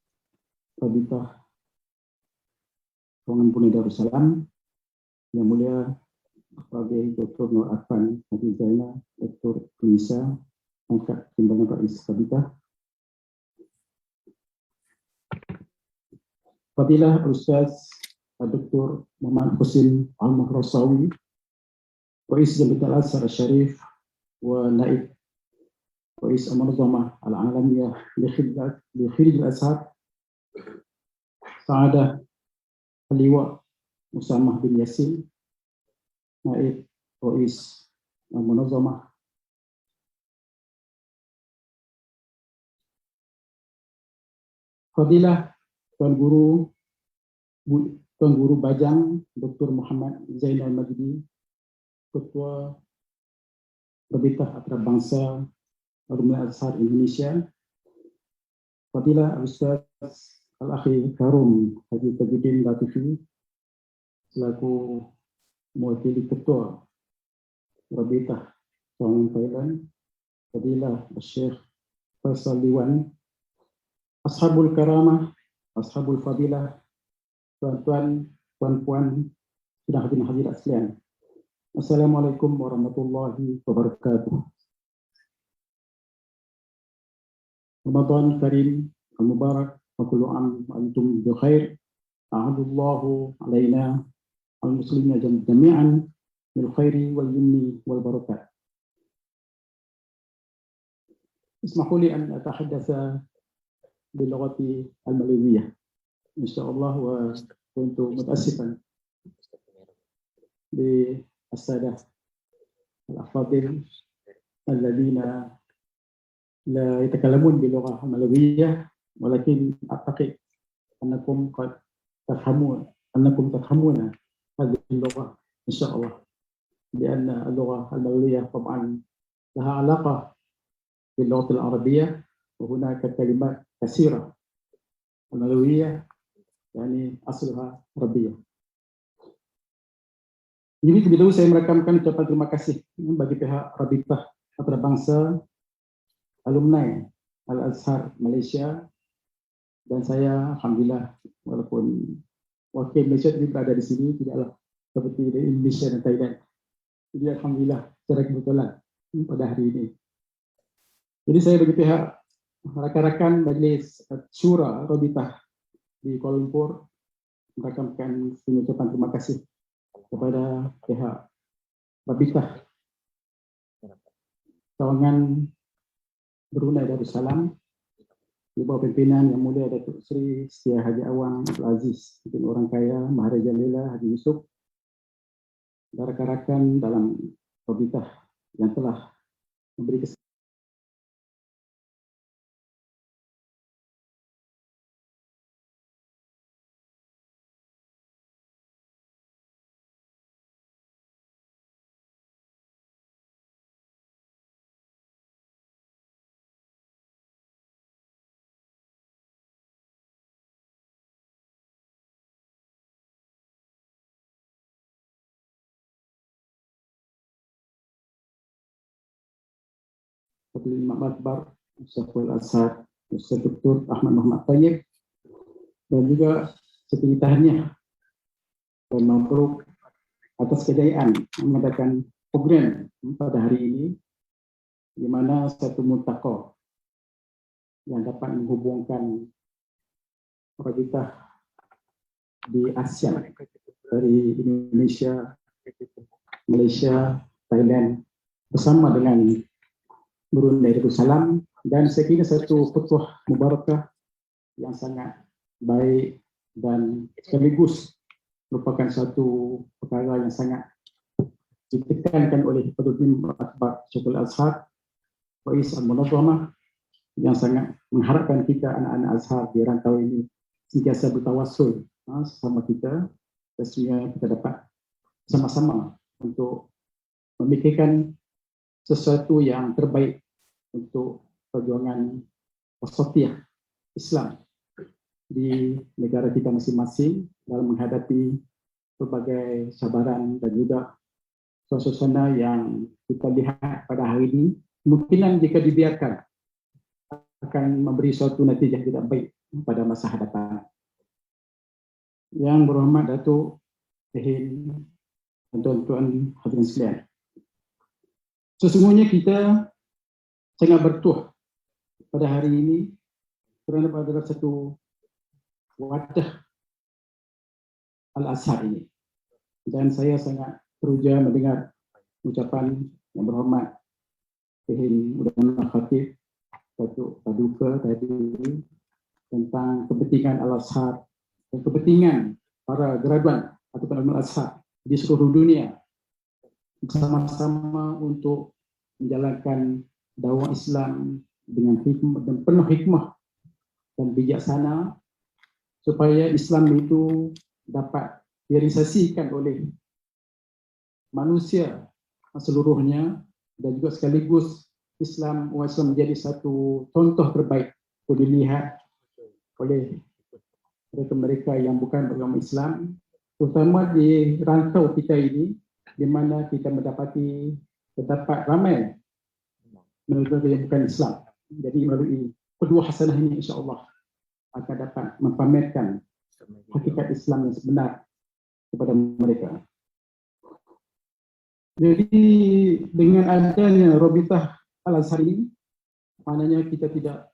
Rabitah Ruangan Brunei Darussalam, Yang Mulia Fadil Dr. Nur Arfan Haji Zainal Dr. Tunisa Angkat Timbalan Rais Rabitah, Fadilah Ustaz Dr. Muhammad Husin Al-Mahrasawi, Rais Jamiat Al-Azhar Al-Sharif wa Naib Rais Al-Munazamah Al-Alamiyah li Khirij Al-Azhar, Sa'adah Al-Liwa Musamah bin Yasin, Naib Rais Al-Munazamah, Fadilah Tuan Guru Bajang Dr. Muhammad Zainal Majdi, Ketua Rabitah Antarabangsa Alumni Azhar Indonesia, Fadilah Ustaz Al-Akhi Karum Haji Tajuddin Latifi selaku mewakili Ketua Rabitah Ruangan Thailand, Fadilah Syekh Faisal Liwan, Ashabul Karamah, Ashabul Fadilah, tuan-tuan, puan-puan, hadirin hadirat sekalian. Assalamualaikum warahmatullahi wabarakatuh. Ramadan Karim Al-Mubarak wa kullu am wa antum bi khair. A'adallahu alaina al-muslimina jami'an bil khairi wal yumni wal barakat. Ismahu li an atahaddatsa باللغة الماليزية إن شاء الله، وكنت متأسفا للسادة الأفاضل الذين لا يتكلمون باللغة الماليزية، ولكن أعتقد أنكم قد تفهمون هذه اللغة إن شاء الله، لأن اللغة الماليزية طبعا لها علاقة باللغة العربية، وهناك كلمات كثيرة المالوية يعني أصلها عربية. Jadi lebih dahulu saya merekamkan ucapan terima kasih bagi pihak Rabitah Antarabangsa Alumni Al-Azhar Malaysia, dan saya alhamdulillah walaupun wakil Malaysia ini berada di sini tidaklah seperti di Indonesia dan Thailand. Jadi alhamdulillah secara kebetulan pada hari ini. Jadi saya bagi pihak rakan-rakan Majlis Syura Rabitah di Kuala Lumpur merakamkan ucapan terima kasih kepada pihak Rabitah Cawangan Brunei Darussalam di bawah pimpinan Yang Mulia Datuk Seri Setia Haji Awang Abdul Aziz, Pimpin Orang Kaya Maharaja Jalila Haji Yusof, dan rakan-rakan dalam Rabitah yang telah memberi kesempatan kepada Imam Akbar, Syekhul Azhar, Ustaz Dr. Ahmad Muhammad Tayyib, dan juga setinggi tahniah dan mabruk atas kejayaan mengadakan program pada hari ini, di mana satu multaqa yang dapat menghubungkan Rabitah di ASEAN dari Indonesia, Malaysia, Thailand bersama dengan Brunei Darussalam, dan saya kira satu petuah mubarakah yang sangat baik dan sekaligus merupakan satu perkara yang sangat ditekankan oleh Ketua Akbar Syekhul Azhar Rais Al-Munazamah, yang sangat mengharapkan kita anak-anak Azhar di rantau ini sentiasa bertawassul sama kita, dan sehingga kita dapat sama-sama untuk memikirkan sesuatu yang terbaik untuk perjuangan wasatiyah Islam di negara kita masing-masing dalam menghadapi berbagai cabaran dan juga suasana yang kita lihat pada hari ini kemungkinan jika dibiarkan akan memberi suatu natijah tidak baik pada masa hadapan. Yang berhormat Datuk Ehin dan tuan-tuan hadirin sekalian, sesungguhnya kita sangat bertuah pada hari ini kerana pada satu wadah Al-Azhar ini, dan saya sangat teruja mendengar ucapan yang berhormat Ehin Udana Khatib Datuk Paduka tadi tentang kepentingan Al-Azhar dan kepentingan para graduan ataupun Al-Azhar di seluruh dunia bersama-sama untuk menjalankan dakwah Islam dengan hikmah dan penuh hikmah dan bijaksana, supaya Islam itu dapat direalisasikan oleh manusia seluruhnya, dan juga sekaligus Islam menjadi satu contoh terbaik untuk dilihat oleh mereka yang bukan beragama Islam, terutama di rantau kita ini, di mana kita mendapati terdapat ramai mereka yang bukan Islam. Jadi melalui kedua hasanah ini, insya-Allah akan dapat mempamerkan hakikat Islam yang sebenar kepada mereka. Jadi dengan adanya Rabitah Al-Azhar ini, maknanya kita tidak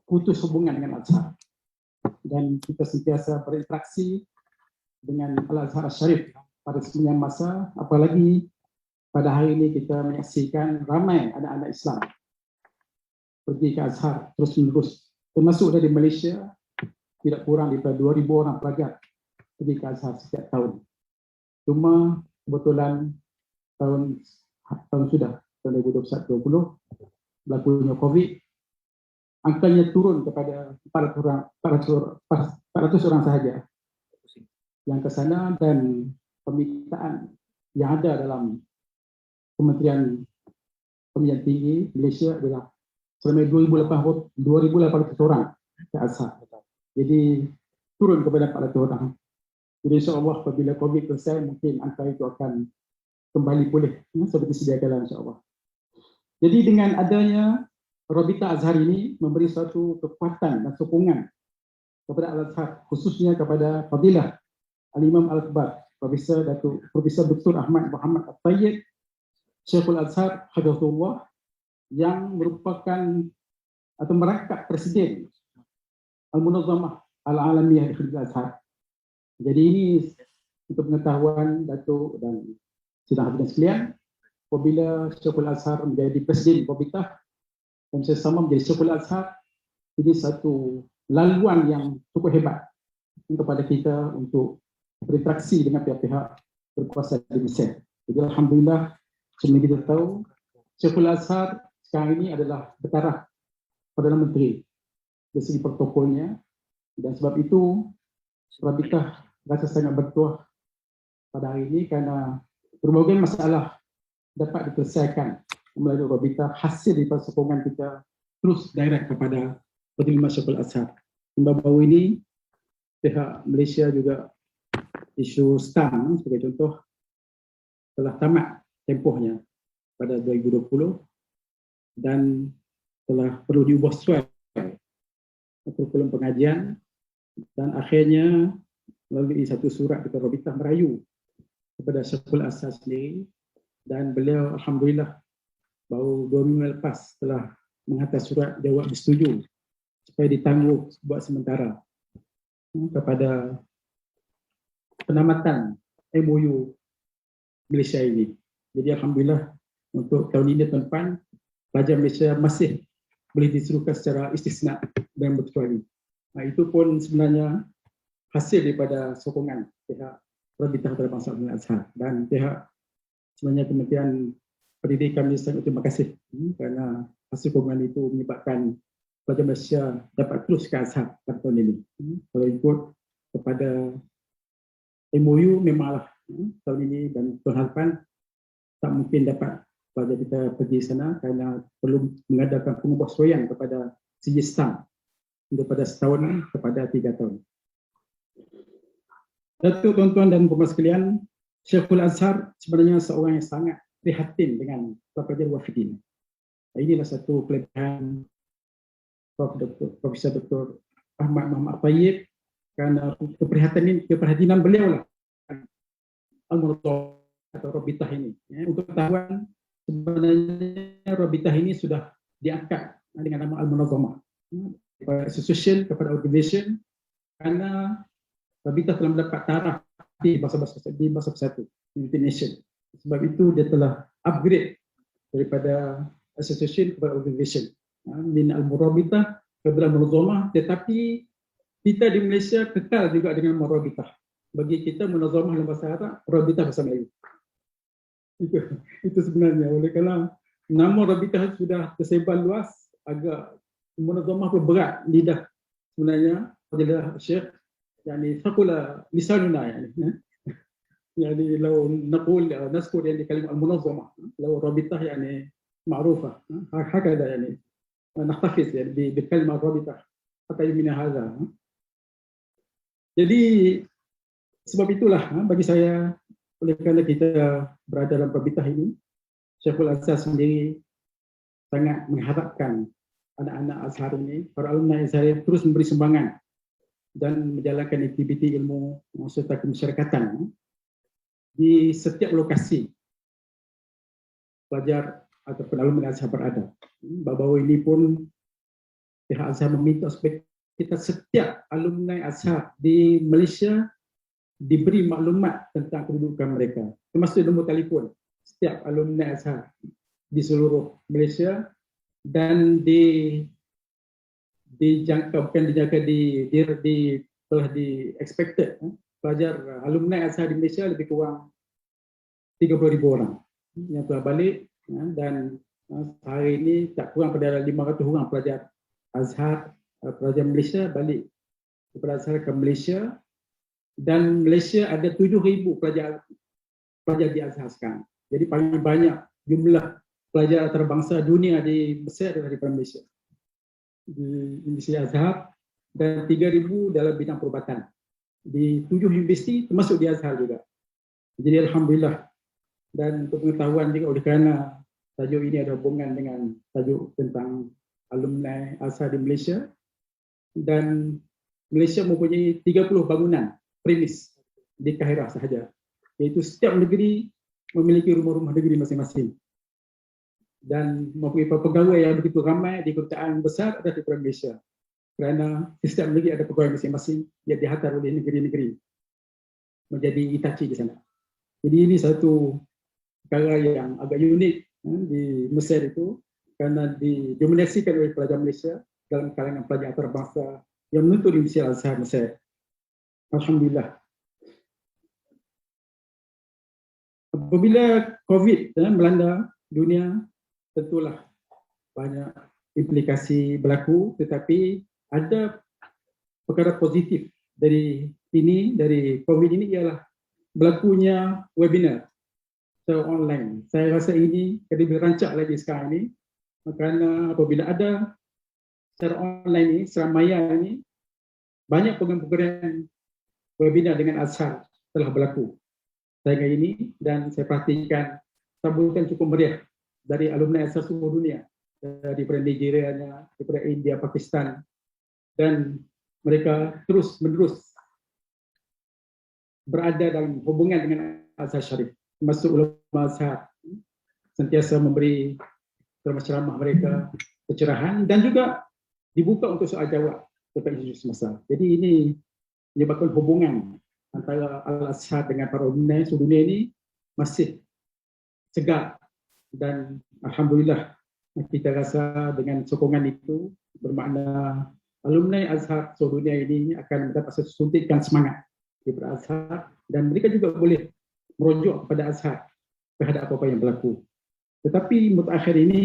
putus hubungan dengan Al-Azhar, dan kita sentiasa berinteraksi dengan Al-Azhar Syarif pada sepanjang masa, apalagi pada hari ini kita menyaksikan ramai anak-anak Islam pergi ke Azhar terus menerus, termasuk dari Malaysia tidak kurang daripada 2,000 orang pelajar pergi ke Azhar setiap tahun. Cuma kebetulan tahun sudah tahun 2021-2020 berlakunya COVID, angkanya turun kepada 400 orang sahaja yang ke sana, dan permintaan yang ada dalam Kementerian Pendidikan Tinggi Malaysia adalah selama 2,800 orang ke Azhar. Jadi turun kepada 400 orang. Jadi insya-Allah apabila COVID selesai, mungkin angka itu akan kembali pulih seperti sedia kala, insya-Allah. Jadi dengan adanya Rabitah Azhar ini memberi suatu kekuatan dan sokongan kepada Al-Azhar, khususnya kepada Fadilah Al-Imam Al-Akbar Profesor Dr. Ahmad Muhammad Tayyib Syekhul Azhar Hafizahullah, yang merupakan atau merangkap Presiden Al-Munazamah Al-Alamiyah di Al-Azhar. Jadi ini untuk pengetahuan Datuk dan sidang hadirin sekalian, apabila Syekhul Azhar menjadi Presiden Robitah dan sesama menjadi Syekhul Azhar, ini satu laluan yang cukup hebat kepada kita untuk berinteraksi dengan pihak-pihak berkuasa di Mesir. Jadi alhamdulillah, sebenarnya kita tahu Syekhul Azhar sekarang ini adalah bertaraf Perdana Menteri dari segi protokolnya, dan sebab itu Rabitah rasa sangat bertuah pada hari ini kerana berbagai masalah dapat diselesaikan melalui Rabitah, hasil daripada sokongan kita terus direct kepada Penerima Syekhul Azhar. Baru-baru ini pihak Malaysia juga isu stam sebagai contoh telah tamat tempohnya pada 2020 dan telah perlu diubah sesuai kurikulum pengajian, dan akhirnya melalui satu surat kita Rabitah merayu kepada Syekhul Azhar sendiri, dan beliau alhamdulillah baru 2 minggu lepas telah menghantar surat jawab bersetuju supaya ditangguh buat sementara kepada penamatan MOU Malaysia ini. Jadi alhamdulillah untuk tahun ini tahun depan pelajar Malaysia masih boleh disuruhkan secara istisna dan berkecuali. Itu pun sebenarnya hasil daripada sokongan pihak Rabitah Antarabangsa Al Azhar, dan pihak sebenarnya Kementerian Pendidikan Malaysia terima kasih kerana hasil sokongan itu menyebabkan pelajar Malaysia dapat terus ke Azhar pada tahun ini. Kalau ikut kepada MOU memanglah tahun ini dan tahun hadapan tak mungkin dapat pelajar kita pergi sana kerana perlu mengadakan pengecualian kepada segi stam daripada setahun kepada 3 tahun. Datuk, tuan-tuan dan puan sekalian, Syekhul Azhar sebenarnya seorang yang sangat prihatin dengan pelajar wafidin. Inilah satu kelebihan Profesor Dr. Ahmad Muhammad Tayyib, kerana keprihatinan beliau lah Al-Munazamah atau Rabitah ini. Untuk ketahuan, sebenarnya Rabitah ini sudah diangkat dengan nama Al-Munazamah, association kepada organisation, kerana Rabitah telah mendapat taraf di bahasa Bersatu, United Nations. Sebab itu dia telah upgrade daripada association kepada organisation, min Al-Murabitah kepada Al-Munazamah, tetapi kita di Malaysia kekal juga dengan Murabitah. Bagi kita Munazamah dalam bahasa Arab, Rabitah bahasa Melayu. Itu sebenarnya. Oleh kerana nama Rabitah sudah tersebar luas, agak Munazamah pun berat lidah sebenarnya. Adalah Syekh yani thaqula lisanuna yani law naqul nazkur yani kalimah al-munazamah law Rabitah yani ma'rufah hakada yani nakhtafiz yani بكلمة Rabitah hatta min hadha. Jadi sebab itulah bagi saya, oleh kerana kita berada dalam Rabitah ini, Syekhul Azhar sendiri sangat mengharapkan anak-anak Azhar ini, para alumni Azhar terus memberi sumbangan dan menjalankan aktiviti ilmu serta kemasyarakatan di setiap lokasi pelajar ataupun alumni Azhar berada. Baru-baru ini pun pihak Azhar meminta supaya kita setiap alumni Azhar di Malaysia diberi maklumat tentang kedudukan mereka, termasuk nombor telefon setiap alumni Azhar di seluruh Malaysia, dan telah di expected pelajar alumni Azhar di Malaysia lebih kurang 30,000 orang yang telah balik, dan hari ini tak kurang pada 500 orang pelajar Azhar, pelajar Malaysia balik daripada Azhar ke Malaysia, dan Malaysia ada 7,000 pelajar di Azhar sekarang. Jadi paling banyak jumlah pelajar antarabangsa dunia di Mesir adalah daripada Malaysia. Di Universiti Azhar, dan 3,000 dalam bidang perubatan di 7 universiti termasuk di Azhar juga. Jadi alhamdulillah. Dan untuk pengetahuan juga, oleh kerana tajuk ini ada hubungan dengan tajuk tentang alumni Azhar di Malaysia, dan Malaysia mempunyai 30 bangunan premis di Kahirah sahaja, iaitu setiap negeri memiliki rumah-rumah negeri masing-masing, dan mempunyai pegawai yang begitu ramai di kedutaan besar ada di Malaysia, kerana setiap negeri ada pegawai masing-masing yang dihantar oleh negeri-negeri. menjadi Itachi di sana. Jadi ini satu perkara yang agak unik di Mesir itu, karena didominasikan oleh pelajar Malaysia dalam kalangan pelajar antarabangsa yang menuntut di Mesir Al-Azhar Mesir. Alhamdulillah. Apabila COVID melanda dunia, tentulah banyak implikasi berlaku, tetapi ada perkara positif dari COVID ini ialah berlakunya webinar secara online. Saya rasa ini lebih rancak lagi sekarang ini, kerana apabila ada secara online ini, secara maya ini, banyak program-program webinar dengan Azhar telah berlaku sehingga ini, dan saya perhatikan sambutan cukup meriah dari alumni Azhar seluruh dunia, daripada Nigeria, daripada India, Pakistan, dan mereka terus-menerus berada dalam hubungan dengan Azhar Syarif, termasuk ulama Azhar sentiasa memberi ceramah-ceramah mereka, pencerahan, dan juga dibuka untuk soal jawab terkait isu semasa. Jadi ini menyebabkan hubungan antara Al-Azhar dengan para alumni seluruh dunia ini masih segar, dan alhamdulillah kita rasa dengan sokongan itu bermakna alumni Azhar seluruh dunia ini akan mendapat suntikan semangat daripada Azhar, dan mereka juga boleh merujuk kepada Azhar terhadap apa-apa yang berlaku. Tetapi mutakhir ini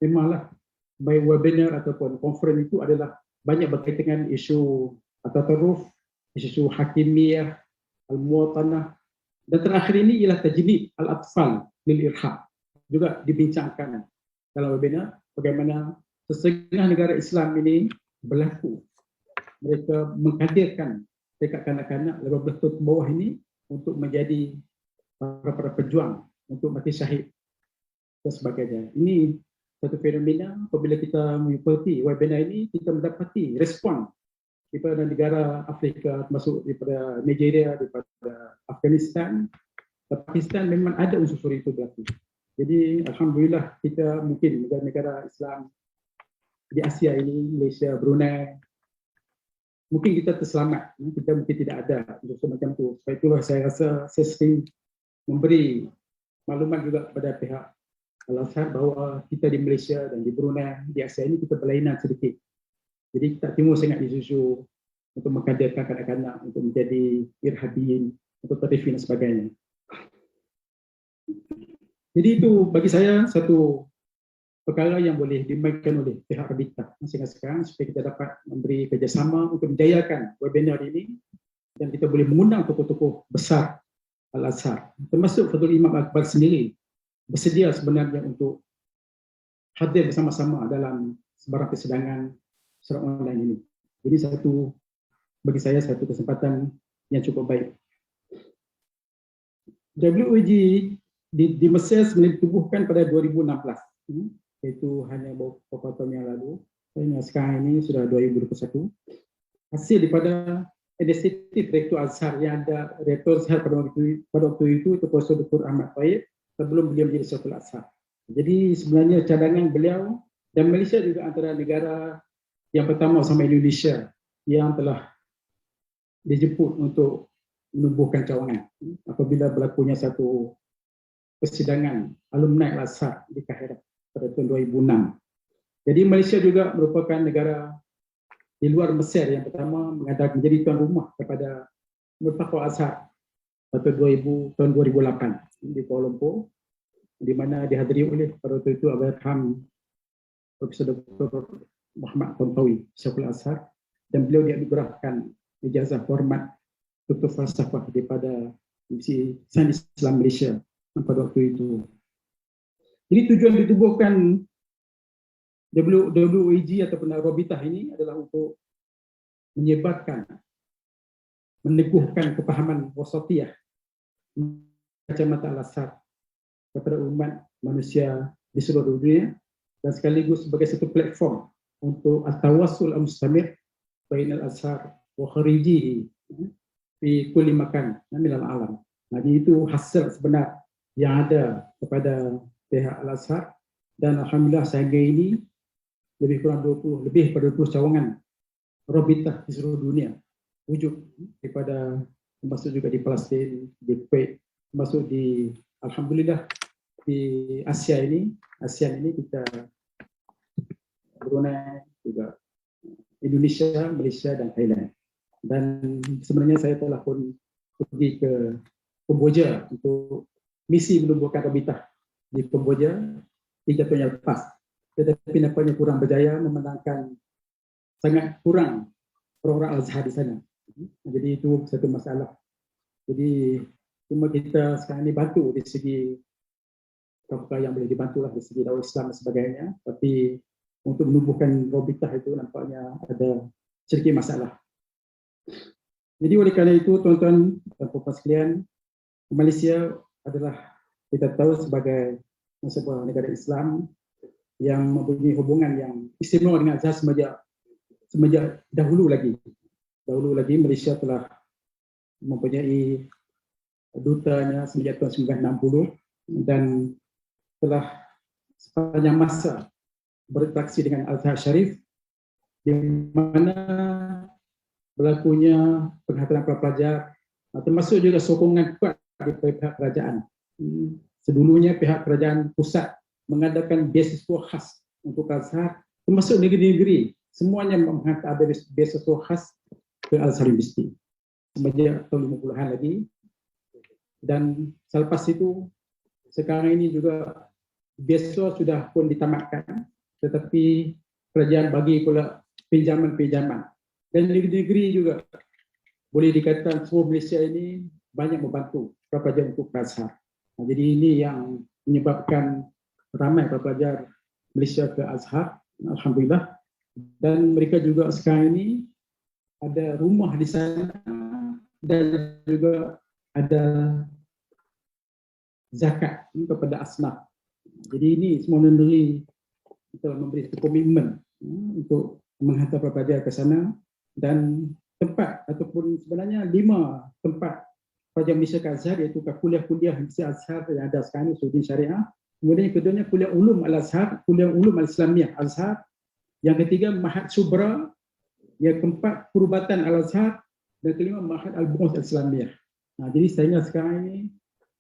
memanglah baik webinar ataupun konferensi itu adalah banyak berkaitan dengan isu at-tatarruf, isu hakimiyah, al-muwatanah, dan terakhir ini ialah tajnib al-atfal lil irhab, juga dibincangkan dalam webinar bagaimana setengah negara Islam ini berlaku mereka menghadirkan dekat kanak-kanak 18 tahun ke bawah ini untuk menjadi para pejuang untuk mati syahid dan sebagainya. Ini satu fenomena apabila kita mengikuti webinar ini, kita mendapati respon daripada negara Afrika, termasuk daripada Nigeria, daripada Afghanistan, Pakistan, memang ada unsur itu berlaku. Jadi alhamdulillah kita mungkin negara-negara Islam di Asia ini, Malaysia, Brunei, mungkin kita terselamat, kita mungkin tidak ada unsur macam itu. Sebab itulah saya rasa saya sering memberi maklumat juga kepada pihak Al-Azhar bahawa kita di Malaysia dan di Brunei, di Asia ini kita berlainan sedikit. Jadi kita timur sangat isu untuk menghadirkan kanak-kanak untuk menjadi irhabiyin, untuk tarifin dan sebagainya. Jadi itu bagi saya satu perkara yang boleh dimainkan oleh pihak Rabitah sehingga sekarang, supaya kita dapat memberi kerjasama untuk menjayakan webinar ini, dan kita boleh mengundang tokoh-tokoh besar Al-Azhar, termasuk Fadhil Imam Akbar sendiri bersedia sebenarnya untuk hadir bersama-sama dalam sebarang persidangan secara online ini. Jadi bagi saya satu kesempatan yang cukup baik. WUG di Mesir sebenarnya ditubuhkan pada 2016, iaitu hanya beberapa tahun yang lalu. Sekarang ini sudah 2021. Hasil daripada inisiatif Rektor Azhar yang ada Rektor Azhar pada waktu itu Profesor Dr. Ahmad Taib, sebelum beliau menjadi Syekhul Azhar. Jadi sebenarnya cadangan beliau, dan Malaysia juga antara negara yang pertama sama Indonesia yang telah dijemput untuk menubuhkan cawangan apabila berlakunya satu persidangan alumni Al-Azhar di Kahirah pada tahun 2006. Jadi Malaysia juga merupakan negara di luar Mesir yang pertama mengadakan menjadi tuan rumah kepada Multaqah Azhar pada tahun 2008 di Kuala Lumpur, di mana dihadiri oleh pada waktu itu Abraham Profesor Dr. Muhammad Tontawi, Syekhul Azhar, dan beliau dianugerahkan ijazah hormat Dr. Falsafah daripada Universiti Sains Islam Malaysia pada waktu itu. Jadi tujuan ditubuhkan WUG ataupun Rabitah ini adalah untuk menyebarkan, meneguhkan kepahaman wasatiyah kacamata Al-Azhar kepada umat manusia di seluruh dunia, dan sekaligus sebagai satu platform untuk at-tawassul al-mustamir bainal Azhar wa kharijihi fi kulli makan minal alam. Jadi itu hasil sebenar yang ada kepada pihak Al-Azhar, dan alhamdulillah sehingga ini lebih pada 20 cawangan Rabitah di seluruh dunia wujud daripada termasuk juga di Palestin, di Kuwait, termasuk di alhamdulillah di ASEAN ini kita Brunei juga Indonesia, Malaysia dan Thailand. Dan sebenarnya saya telah pun pergi ke Kamboja untuk misi menumbuhkan Rabitah di Kamboja 3 tahun yang lepas. Tetapi nampaknya kurang berjaya, memenangkan sangat kurang orang-orang Al-Azhar di sana. Jadi itu satu masalah. Jadi cuma kita sekarang ini bantu dari segi apa yang boleh dibantu lah dari segi dakwah Islam dan sebagainya. Tapi untuk menumbuhkan Rabitah itu nampaknya ada sedikit masalah. Jadi oleh kerana itu tuan-tuan dan puan-puan sekalian, Malaysia adalah kita tahu sebagai sebuah negara Islam yang mempunyai hubungan yang istimewa dengan Azhar semenjak dahulu lagi. Dahulu lagi Malaysia telah mempunyai dutanya sejak tahun 1960 dan telah sepanjang masa berinteraksi dengan Azhar Sharif, di mana berlakunya penghantaran para pelajar, termasuk juga sokongan kuat dari pihak kerajaan. Sedulunya pihak kerajaan pusat mengadakan beasiswa khas untuk Azhar, termasuk negeri-negeri semuanya menghantar beasiswa khas ke Azhar University sejak tahun 50-an lagi. Dan selepas itu sekarang ini juga beasiswa sudah pun ditamatkan, tetapi kerajaan bagi pula pinjaman-pinjaman. Dan negeri-negeri juga boleh dikatakan seluruh Malaysia ini banyak membantu para pelajar untuk Azhar. Jadi ini yang menyebabkan ramai para pelajar Malaysia ke Azhar, alhamdulillah. Dan mereka juga sekarang ini ada rumah di sana dan juga ada zakat kepada asnaf. Jadi ini semua memberi komitmen untuk menghantar para pelajar ke sana. Dan tempat ataupun sebenarnya 5 tempat pelajar Malaysia ke Azhar, iaitu kuliah-kuliah Azhar yang ada sekarang ini, Sudin Syariah. Kemudian yang keduanya kuliah ulum Al-Azhar, kuliah ulum Al-Islamiyah Azhar. Yang ketiga Mahat Subra, yang keempat Perubatan Al-Azhar, dan kelima Mahat Al-Bu'us Al-Islamiyah. Jadi saya ingat sekarang ini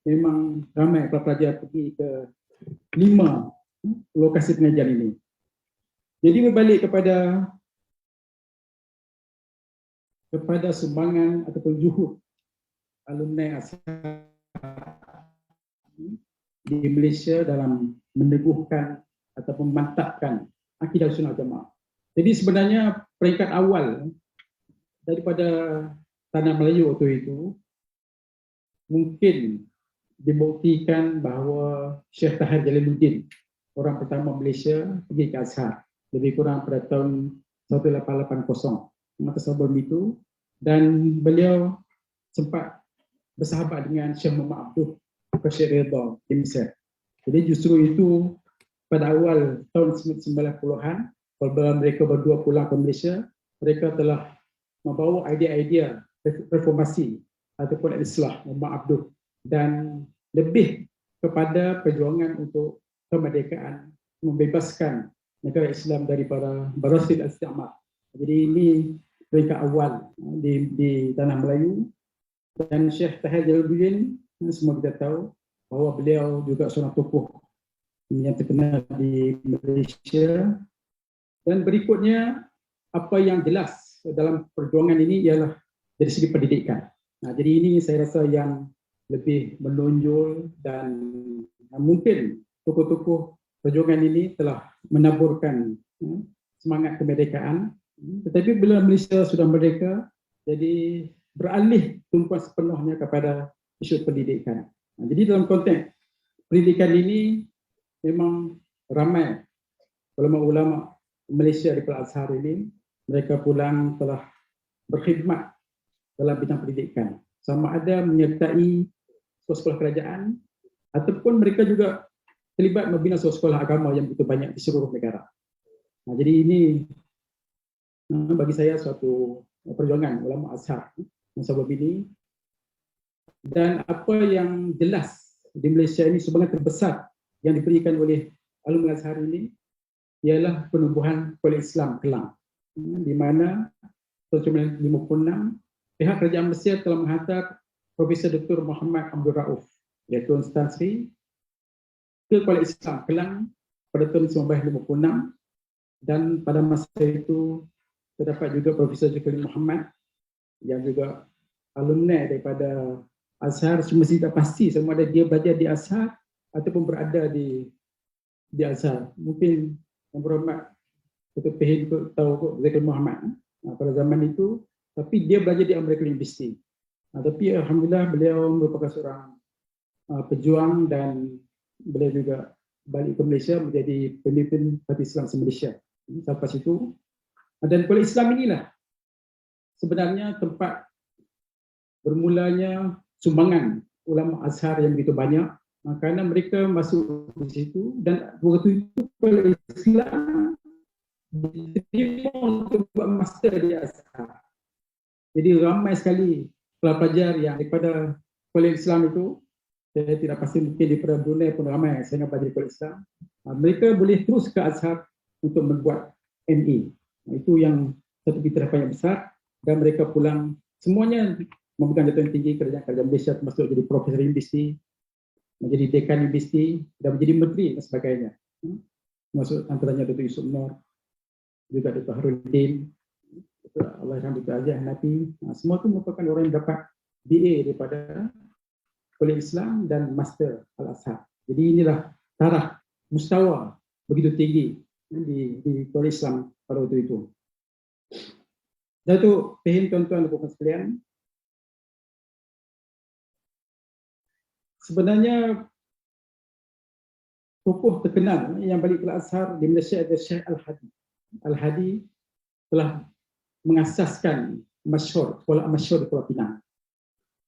memang ramai para pelajar pergi ke 5 lokasi pengajian ini. Jadi berbalik kepada sumbangan ataupun juhud alumni Azhar di Malaysia dalam meneguhkan ataupun memantapkan akidah Sunnah Jamaah. Jadi sebenarnya peringkat awal daripada tanah Melayu waktu itu mungkin dibuktikan bahawa Syekh Tahir Jalaluddin, orang pertama Malaysia pergi ke Azhar lebih kurang pada tahun 1880 masa sebelum itu, dan beliau sempat bersahabat dengan Syekh Muhammad Abduh ke Syekh Ridha di Mesir. Jadi justru itu pada awal tahun 90-an, apabila mereka berdua pulang ke Malaysia, mereka telah membawa idea-idea reformasi ataupun islah Muhammad Abduh dan lebih kepada perjuangan untuk kemerdekaan, membebaskan negara Islam daripada barasil al-istimar. Jadi ini peringkat awal di tanah Melayu. Dan Syekh Tahir Jalaluddin, semua kita tahu bahawa beliau juga seorang tokoh yang terkenal di Malaysia. Dan berikutnya, apa yang jelas dalam perjuangan ini ialah dari segi pendidikan. Jadi ini saya rasa yang lebih menonjol, dan mungkin tokoh-tokoh perjuangan ini telah menaburkan semangat kemerdekaan. Tetapi bila Malaysia sudah merdeka, jadi beralih tumpuan sepenuhnya kepada isu pendidikan. Jadi dalam konteks pendidikan ini memang ramai ulama-ulama Malaysia di Al-Azhar ini, mereka pulang telah berkhidmat dalam bidang pendidikan. Sama ada menyertai sekolah kerajaan ataupun mereka juga terlibat membina sekolah agama yang begitu banyak di seluruh negara. Jadi ini bagi saya suatu perjuangan ulama Azhar sebelum ini. Dan apa yang jelas di Malaysia ini sumbangan terbesar yang diberikan oleh alumni Azhar ini ialah penumbuhan kuliah Islam Kelang, di mana tahun 1956 pihak kerajaan Mesir telah menghantar Profesor Dr. Muhammad Abdul Rauf, iaitu instansi ke Kuala Islam Kelang pada tahun 1956, dan pada masa itu terdapat juga Profesor Zulkarnain Muhammad yang juga alumni daripada Azhar. Semestinya tak pasti sama ada dia belajar di Azhar ataupun berada di Azhar. Mungkin yang berhormat Dr. Pehin tahu kot Zulkarnain Muhammad pada zaman itu, tapi dia belajar di American University. Tapi alhamdulillah beliau merupakan seorang pejuang dan beliau juga balik ke Malaysia menjadi pemimpin Parti Islam se-Malaysia. Sampai situ. Dan Kuala Islam inilah sebenarnya tempat bermulanya sumbangan ulama Azhar yang begitu banyak, kerana mereka masuk di situ, dan waktu itu Kuala Islam diterima untuk buat master di Azhar. Jadi ramai sekali pelajar yang daripada Kuala Islam itu, saya tidak pasti mungkin di Brunei pun ramai saya belajar di Kuala Islam. Mereka boleh terus ke Azhar untuk membuat MA. Itu yang satu pilihan yang besar, dan mereka pulang semuanya memegang jabatan tinggi kerajaan Malaysia, termasuk jadi profesor universiti, menjadi dekan universiti, dan menjadi menteri dan sebagainya. Termasuk antaranya Dr. Yusuf Nur, juga Dr. Haruddin, Allah Alhamdulillah Ajah Hanafi. Semua itu merupakan orang yang dapat BA daripada Kuala Islam dan Master Al-Azhar. Jadi inilah taraf mustawa begitu tinggi di Kuala Islam pada waktu itu. Dan itu Pehin, tuan-tuan dan puan sekalian, sebenarnya tokoh terkenal yang balik ke Al-Azhar di Malaysia adalah Syekh Al-Hadi. Al-Hadi telah mengasaskan sekolah masyhur di Pulau Pinang.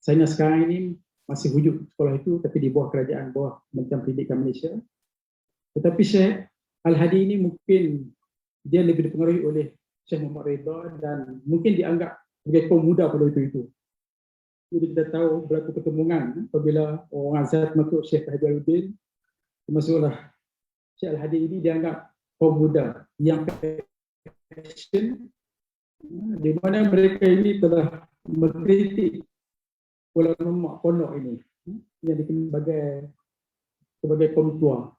Saya sekarang ini masih wujud sekolah itu, tapi di bawah kerajaan, bawah Kementerian Pendidikan Malaysia. Tetapi Syekh Al-Hadi ini mungkin dia lebih dipengaruhi oleh Syekh Muhammad Ridha, dan mungkin dianggap sebagai kaum muda pada waktu itu. Jadi kita tahu berlaku pertemuan apabila orang Azhar masuk Syekh Hajaruddin, termasuklah Syekh Al-Hadi ini dianggap kaum muda yang passion, di mana mereka ini telah mengkritik ulama pondok ini yang dikenal sebagai kaum tua,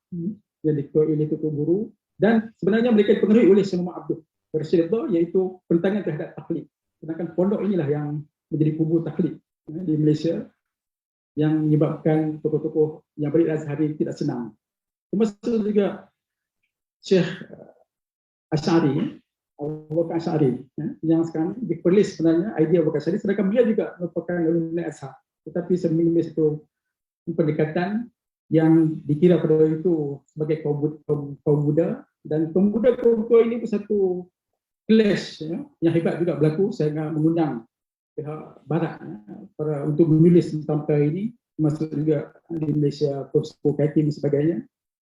yang diketuai oleh tuan guru, dan sebenarnya mereka dipengaruhi oleh Syekh Muhammad Abdul Rashid, iaitu penentangan terhadap taklid. Sedangkan pondok inilah yang menjadi kubu taklid di Malaysia, yang menyebabkan tokoh-tokoh yang balik Azhar tidak senang. Termasuk juga Syekh Asy'ari, Abu Bakar Asy'ari, yang sekarang diperlis sebenarnya idea Abu Bakar Asy'ari, sedangkan beliau juga merupakan alumni Azhar, tetapi sebelum itu pendekatan yang dikira pada waktu itu sebagai kaum muda, dan pemuda kaum tua ini satu clash yang hebat juga berlaku, sehingga mengundang pihak barat untuk menulis tentang perkara ini, termasuk juga di Malaysia Profesor Kaitin dan sebagainya,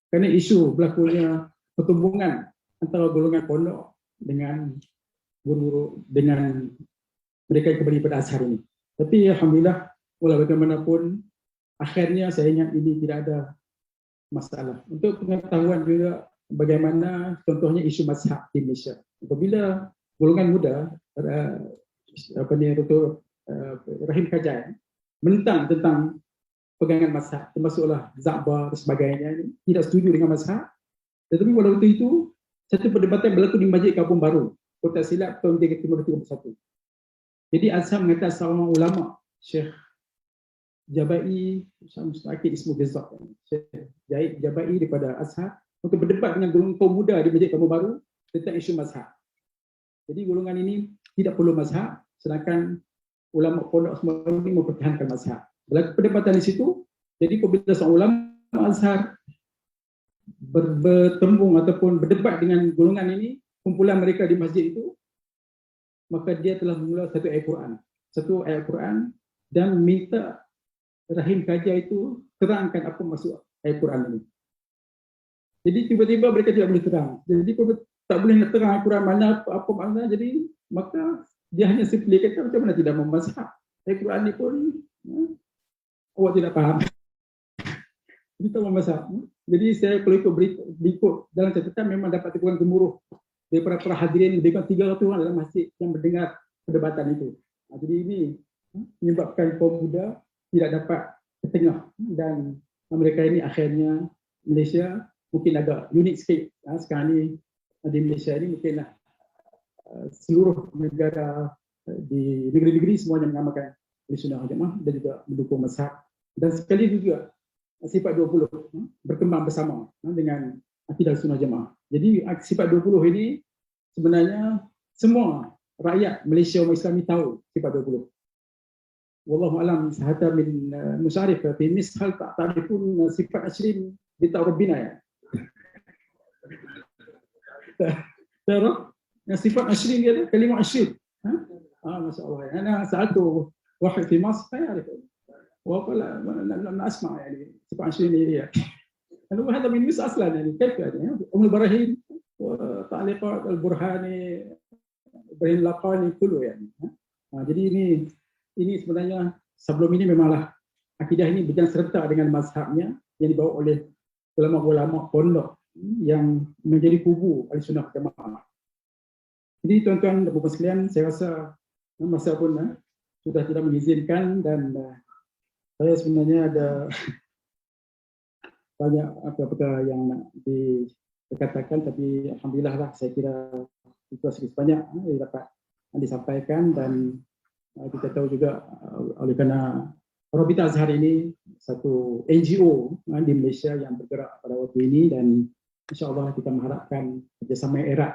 kerana isu berlakunya pertumbungan antara golongan pondok dengan guru, dengan mereka yang kembali pada Azhar ini. Tapi alhamdulillah, walau bagaimanapun akhirnya saya ingat ini tidak ada masalah. Untuk pengetahuan juga bagaimana contohnya isu mazhab di Malaysia. Apabila golongan muda Dr. Rahim Kajan menentang tentang pegangan mazhab, termasuklah Za'bar dan sebagainya, tidak setuju dengan mazhab. Tetapi pada waktu itu satu perdebatan berlaku di Masjid Kampung Baru, Kota Silap tahun 1931. Jadi Azhar mengatakan seorang ulama, Syekh Jabai, Mustaqil Ismu Ghazak, Syekh Jabai daripada Azhar, untuk berdebat dengan golongan kaum muda di Masjid Kampung Baru tentang isu mazhab. Jadi golongan ini tidak perlu mazhab, sedangkan ulama pondok semua ini mempertahankan mazhab. Berlaku perdebatan di situ. Jadi apabila seorang ulama Azhar bertembung ataupun berdebat dengan golongan ini, kumpulan mereka di masjid itu, maka dia telah memulai satu ayat Quran dan minta Rahim Kaja itu terangkan apa maksud ayat Quran ini. Jadi tiba-tiba mereka tidak boleh terang. Jadi tak boleh nak terang ayat Quran mana apa makna, jadi maka dia hanya simply kata macam mana tidak memazhab. Ayat Quran ini pun awak tidak faham. Jadi tak memazhab. Jadi saya kalau ikut dalam catatan memang dapat teguran gemuruh daripada para hadirin, lebih kurang 300 orang dalam masjid yang mendengar perdebatan itu. Jadi ini menyebabkan kaum muda tidak dapat ke tengah, dan mereka ini akhirnya Malaysia mungkin agak unik sikit. Sekarang ni di Malaysia ini mungkinlah seluruh negara di negeri-negeri semuanya mengamalkan Ahlussunnah wal Jamaah dan juga mendukung mazhab, dan sekali juga sifat 20 berkembang bersama dengan akidah Ahlussunnah wal Jamaah. Jadi sifat 20 ini sebenarnya semua rakyat Malaysia umat Islam ini tahu sifat 20. Wallahu alam hatta min musyarif fi mis hal ta'rifun sifat 20 bi ta'rabbina ya. Tahu sifat 20 dia kalimah 20. Masya-Allah. Ana sa'altu واحد في مصر يعرف وقال لم اسمع يعني 27 هي هذا من مصر اصلا يعني كيف يعني ام البراهين وتعليقات البرهاني Ibrahim Laqani kulu yani. Jadi ini sebenarnya sebelum ini memanglah akidah ini berjalan serta dengan mazhabnya yang dibawa oleh ulama-ulama pondok yang menjadi kubu Ahlussunnah wal Jamaah. Jadi tuan-tuan dan puan sekalian, saya rasa masa pun sudah tidak mengizinkan, dan saya sebenarnya ada banyak apa-apa yang nak dikatakan, tapi alhamdulillah lah saya kira itu sedikit banyak yang dapat disampaikan. Dan kita tahu juga oleh kerana Rabita Azhar ini satu NGO di Malaysia yang bergerak pada waktu ini, dan insya-Allah kita mengharapkan kerjasama yang erat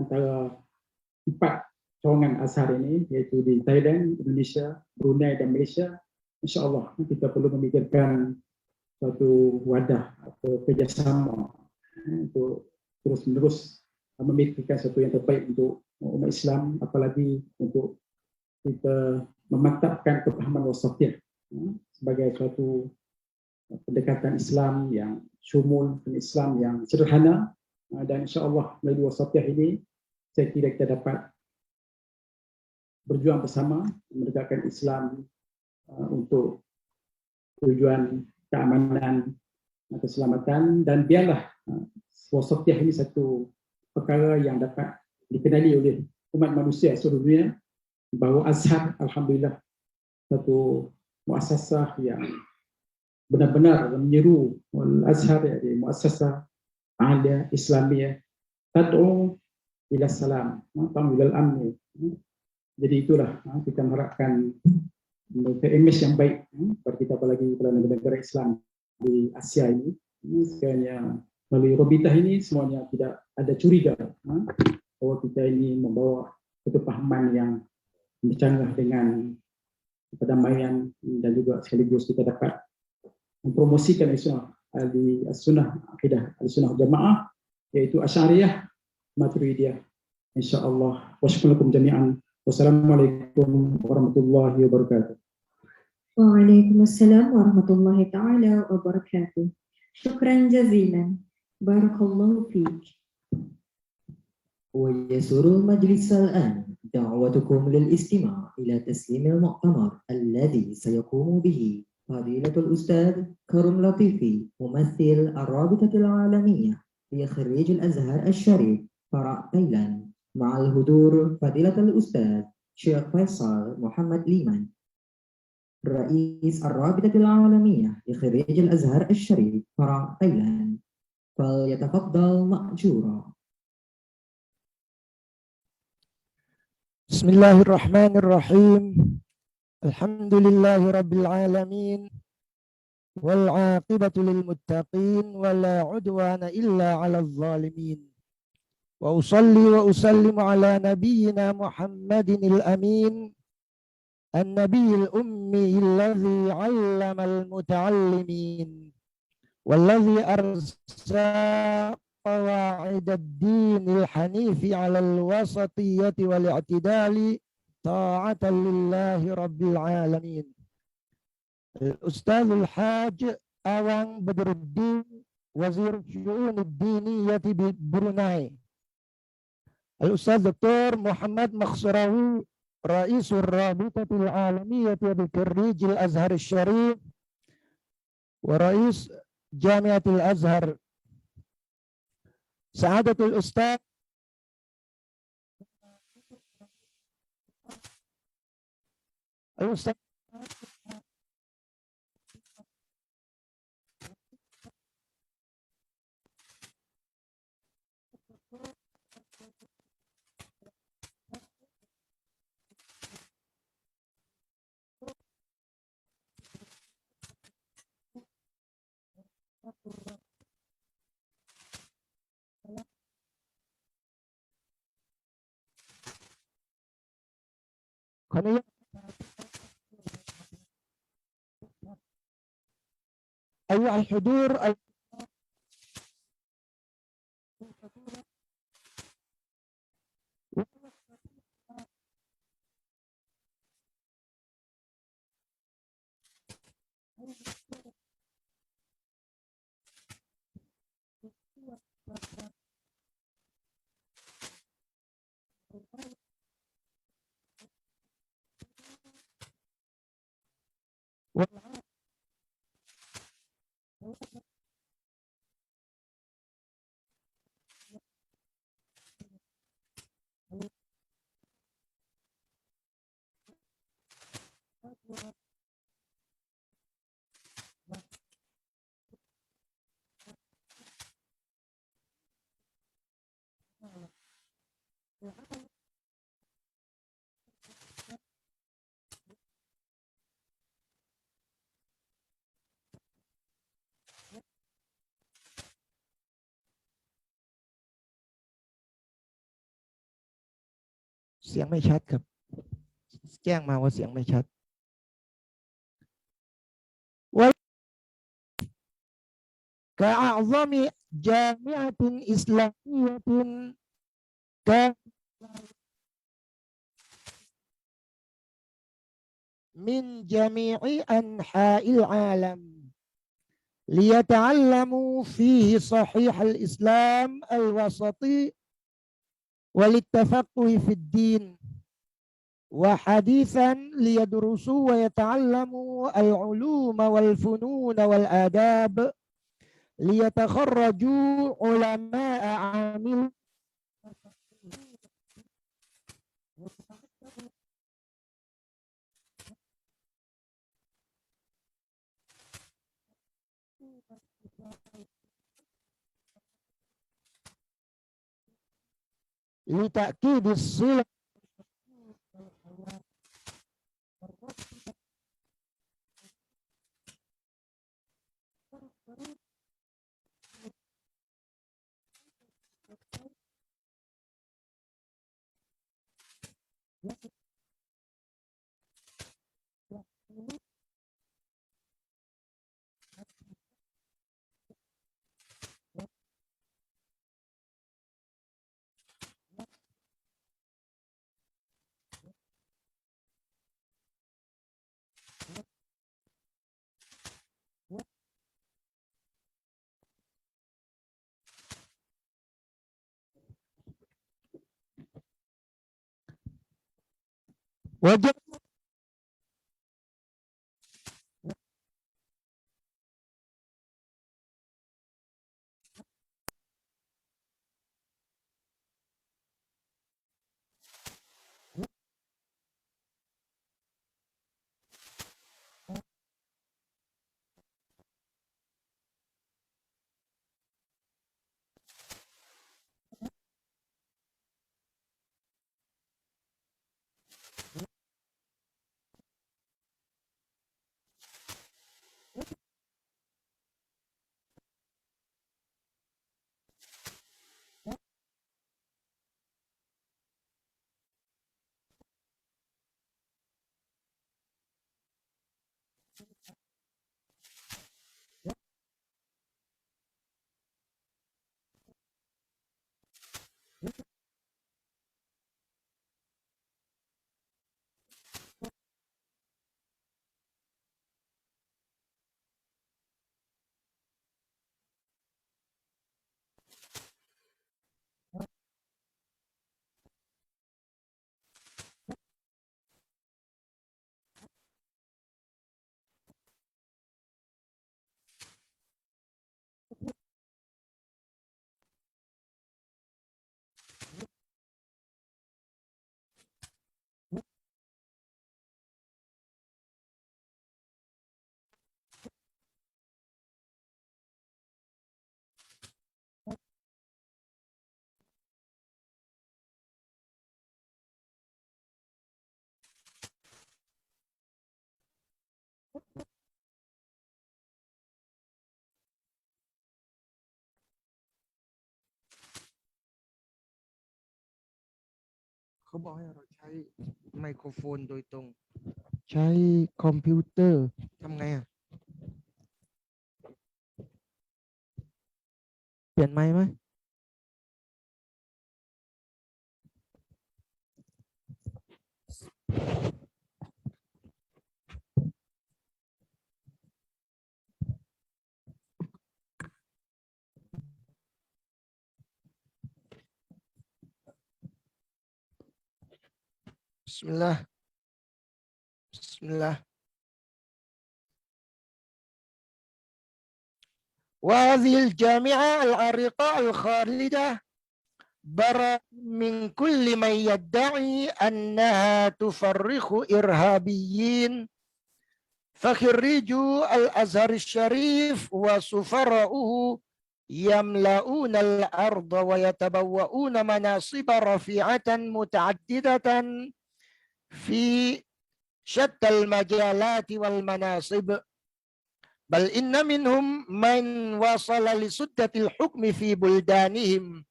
antara 4 cawangan Azhar ini, iaitu di Thailand, Indonesia, Brunei dan Malaysia. InsyaAllah kita perlu memikirkan suatu wadah atau kerjasama untuk terus-menerus memikirkan sesuatu yang terbaik untuk umat Islam, apalagi untuk kita memantapkan kepahaman wasatiyah sebagai suatu pendekatan Islam yang syumul, Islam yang sederhana, dan insyaAllah melalui wasatiyah ini saya kira kita dapat berjuang bersama menegakkan Islam untuk tujuan keamanan dan keselamatan. Dan biarlah wasatiyah ini satu perkara yang dapat dikenali oleh umat manusia seluruh dunia, bahawa Azhar alhamdulillah satu muassasah yang benar-benar menyeru. Al-Azhar iaitu muassasah alia Islamiyah tad'u ila salam, tad'u ila al-amn. Jadi itulah kita mengharapkan image yang baik bagi kita, apalagi pada negara Islam di Asia ini. Sekiranya melalui Rabitah ini semuanya tidak ada curiga bahwa kita ini membawa kepahaman yang bercanggah dengan perdamaian, dan juga sekaligus kita dapat mempromosikan Ahlussunnah akidah Ahlussunnah wal Jamaah, yaitu Asy'ariyah Maturidiyah. Insyaallah. Wassalamualaikum jami'an. Wassalamualaikum warahmatullahi wabarakatuh. Waalaikumsalam warahmatullahi ta'ala wabarakatuh. Syukran jazilan. Barakallahu fiik. ويسر المجلس الآن دعوتكم للاستماع إلى تسليم المؤتمر الذي سيقوم به فضيلة الأستاذ كرم لطيفي ممثل الرابطة العالمية لخريج الأزهر الشريف فرع تايلاند، مع الحضور فضيلة الأستاذ شيخ فيصل محمد ليمان رئيس الرابطة العالمية لخريج الأزهر الشريف فرع تايلاند، فليتفضل مأجورا. بسم الله الرحمن الرحيم. الحمد لله رب العالمين، والعاقبة للمتقين، ولا عدوان إلا على الظالمين. وأصلي وأسلم على نبينا محمد الأمين، النبي الأمي الذي علم المتعلمين، والذي أرسى قواعد الدين الحنيف على الوسطية والاعتدال طاعة لله رب العالمين. الأستاذ الحاج أوان بدر الدين وزير الشؤون الدينية ببروناي. الأستاذ الدكتور محمد مخصراوي رئيس الرابطة العالمية بخريج الأزهر الشريف ورئيس جامعة الأزهر. سعادة الأستاذ Al-Ustaz Khani أيها الحضورเสียงไม่ชัดครับแจ้งมาว่าเสียงไม่ชัด كأعظم جامعة إسلامية كان من جميع أنحاء العالم ليتعلموا فيه صحيح الإسلام الوسطي وللتفقه في الدين وحديثا ليدرسوا ويتعلموا العلوم والفنون والآداب ليتخرجوا علماء عاملين لتأكيد الصلة وجب เขาบอกให้เราใช้ไมโครโฟนโดยตรง ใช้คอมพิวเตอร์ทำไงอ่ะ เปลี่ยนไมค์ไหม Bismillah. Bismillah. وهذه الجامعة العريقة الخالدة برأ من كل من يدعي أنها تفرخ إرهابيين فخريجو الأزهر الشريف وسفراؤه يملؤون الأرض ويتبوؤون مناصب رفيعة متعددة في شتى المجالات والمناصب بل إن منهم من وصل لسدة الحكم في بلدانهم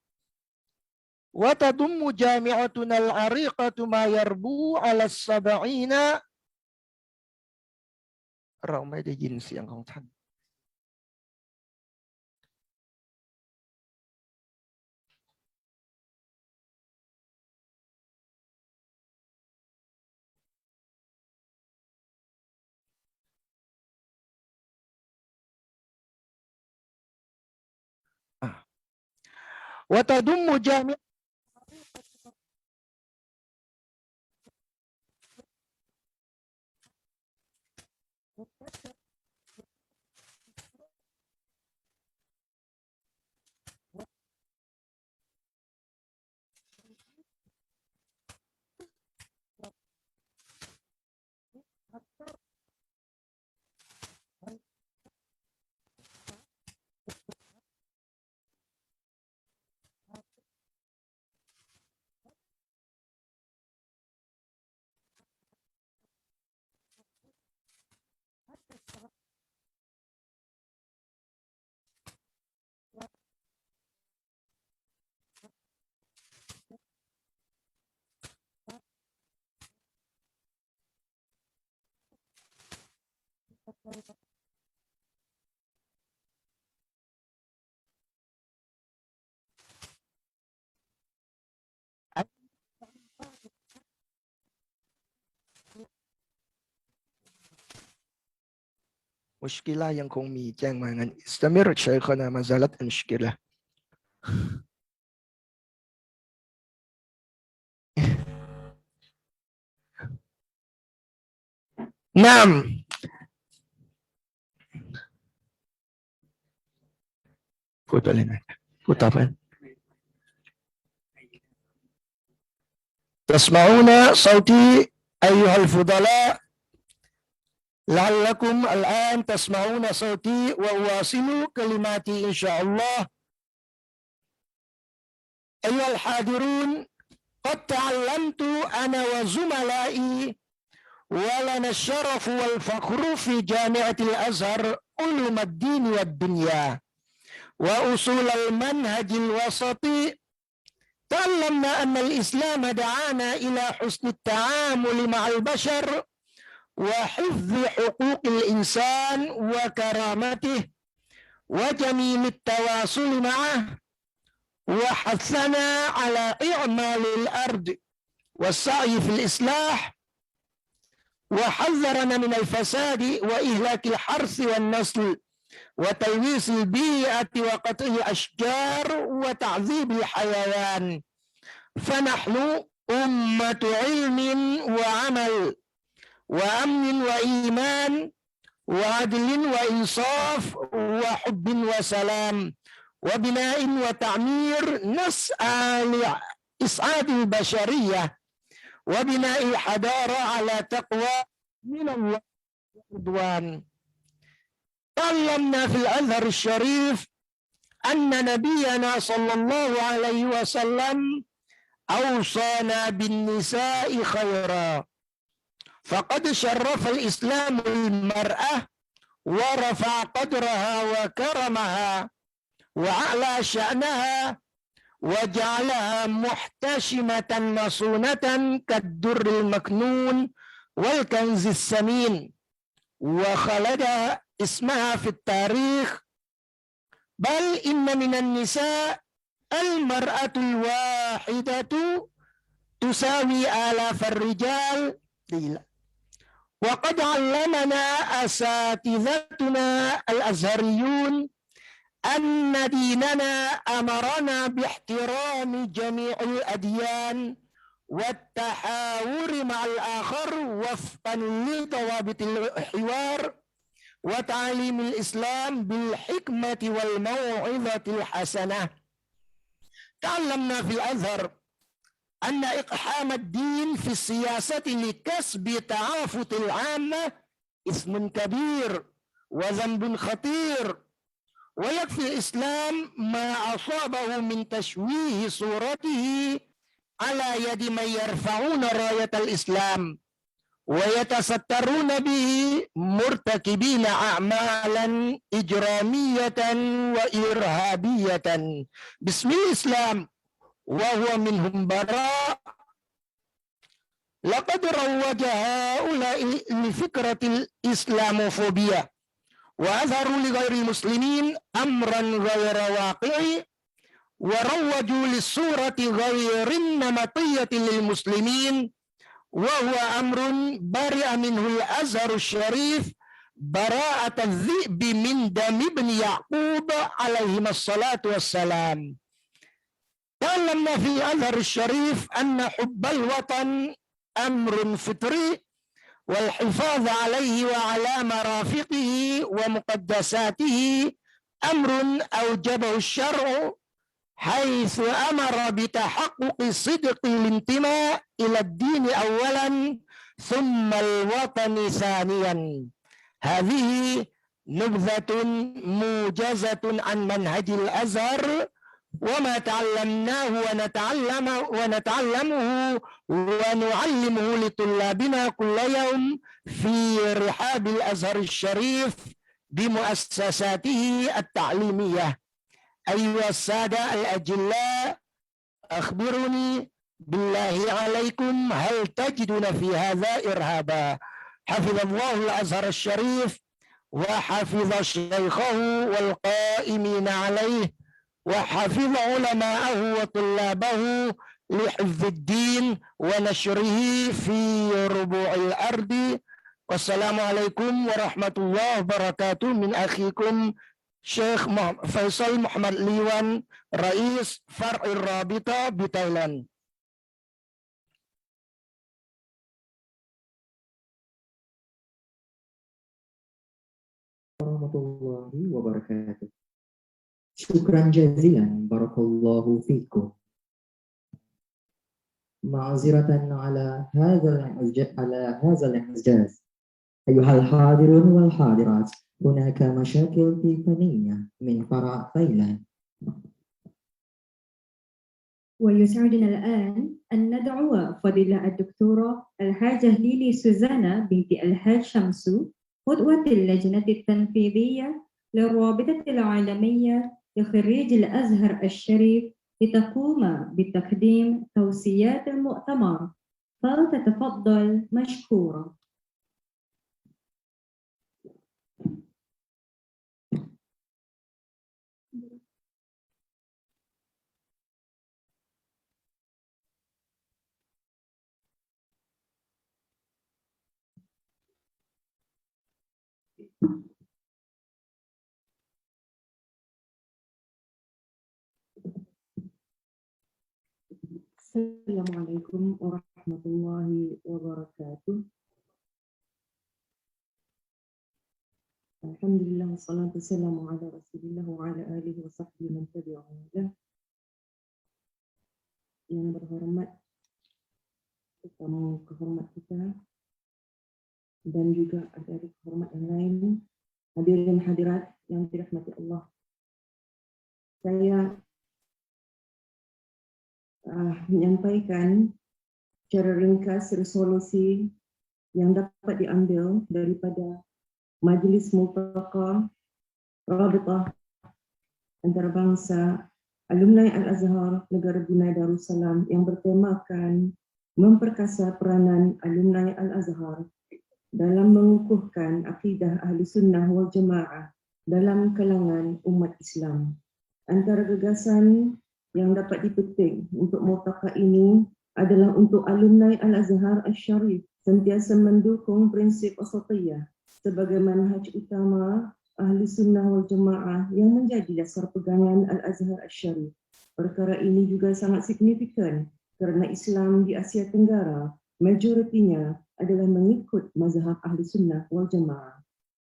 وتضم جامعتنا العريقة ما يربو على 70 เราไม่ได้ยินเสียงของท่าน وتضم جامعة مشكلة ยังคงมีแจ้งมางั้น استمر شيخنا ما زالت المشكلة نعم تسمعون صوتي أيها الفضلاء لعلكم الآن تسمعون صوتي وأواصل كلماتي إن شاء الله أيها الحاضرون قد تعلمت أنا وزملائي ولنا الشرف والفخر في جامعة الأزهر علوم الدين والدنيا وأصول المنهج الوسطي تعلمنا أن الإسلام دعانا إلى حسن التعامل مع البشر وحفظ حقوق الإنسان وكرامته وجميل التواصل معه وحثنا على إعمال الأرض والسعي في الإصلاح وحذرنا من الفساد وإهلاك الحرث والنسل وتلويث البيئة وقطع الأشجار وتعذيب الحيوان فنحن أمة علم وعمل وأمن وإيمان وعدل وإنصاف وحب وسلام وبناء وتعمير نسعى لإسعاد البشرية وبناء الحضارة على تقوى من الله ورضوان. تعلمنا في الأزهر الشريف أن نبينا صلى الله عليه وسلم أوصانا بالنساء خيرا فقد شرف الإسلام المرأة ورفع قدرها وكرمها وأعلى شأنها وجعلها محتشمة مصونة كالدر المكنون والكنز الثمين، وخلد اسمها في التاريخ. بل إن من النساء المرأة الواحدة تساوي آلاف الرجال. وقد علمنا أساتذتنا الأزهريون أن ديننا أمرنا باحترام جميع الأديان والتحاور مع الآخر وفقا لضوابط الحوار وتعليم الإسلام بالحكمة والموعظة الحسنة. تعلمنا في الأزهر أن إقحام الدين في السياسة لكسب تعافت العامة اسم كبير وذنب خطير، ويكفي الإسلام ما أصابه من تشويه صورته على يد من يرفعون راية الإسلام ويتسترون به مرتكبين أعمالا إجرامية وإرهابية باسم الإسلام وهو منهم براء. لقد روج هؤلاء لفكرة الإسلاموفوبيا وأظهروا لغير المسلمين أمرا غير واقعي، وروجوا للصورة غير النمطية للمسلمين، وهو أمر برئ منه الأزهر الشريف براءة الذئب من دم ابن يعقوب عليهما الصلاة والسلام. تعلمنا في الأزهر الشريف أن حب الوطن أمر فطري، والحفاظ عليه وعلى مرافقه ومقدساته أمر أوجبه الشرع، حيث أمر بتحقق صدق الانتماء إلى الدين أولا ثم الوطن ثانيا. هذه نبذة موجزة عن منهج الأزهر وما تعلمناه ونتعلمه ونعلمه لطلابنا كل يوم في رحاب الأزهر الشريف بمؤسساته التعليمية. أيها السادة الأجلاء، أخبروني بالله عليكم، هل تجدون في هذا إرهابا؟ حفظ الله الأزهر الشريف وحفظ شيخه والقائمين عليه وحفظ علماءه وطلابه لحفظ الدين ونشره في ربوع الأرض. والسلام عليكم ورحمة الله وبركاته من أخيكم شيخ فيصل محمد ليوان، رئيس فرع الرابطة بتايلاند. warahmatullahi wabarakatuh. Syukran jazilan, barakallahu fikum. Ma'aziratan ala hadzal i'jaz. Ayyuhal hadirun wal hadirat, hunaka masyakil tifaniyah min fara' Thailand. ويسعدنا الآن أن ندعو فضيلة الدكتورة الحاجة ليلي سوزانا بنت الحاج شمسو، قدوة اللجنة التنفيذية للرابطة العالمية لخريج الأزهر الشريف، لتقوم بتقديم توصيات المؤتمر، فلتتفضل مشكورة. السلام عليكم ورحمة الله وبركاته. الحمد لله والصلاة والسلام على رسول الله وعلى آله وصحبه من تبعهم له. Yang berhormat tamu kehormat kita dan juga ada kehormat yang lain, hadirin hadirat yang dirahmati Allah. Saya menyampaikan secara ringkas resolusi yang dapat diambil daripada Majlis Multaqa Rabitah Antarabangsa Alumni Al-Azhar Negara Brunei Darussalam yang bertemakan memperkasa peranan alumni Al-Azhar dalam mengukuhkan akidah Ahli Sunnah wal Jamaah dalam kalangan umat Islam. Antara gagasan yang dapat dipetik untuk multaqa ini adalah untuk alumni Al-Azhar Al-Sharif sentiasa mendukung prinsip wasatiyah sebagai manhaj utama Ahli Sunnah wal Jamaah yang menjadi dasar pegangan Al-Azhar Al-Sharif. Perkara ini juga sangat signifikan kerana Islam di Asia Tenggara majoritinya adalah mengikut mazhab Ahli Sunnah wal Jamaah.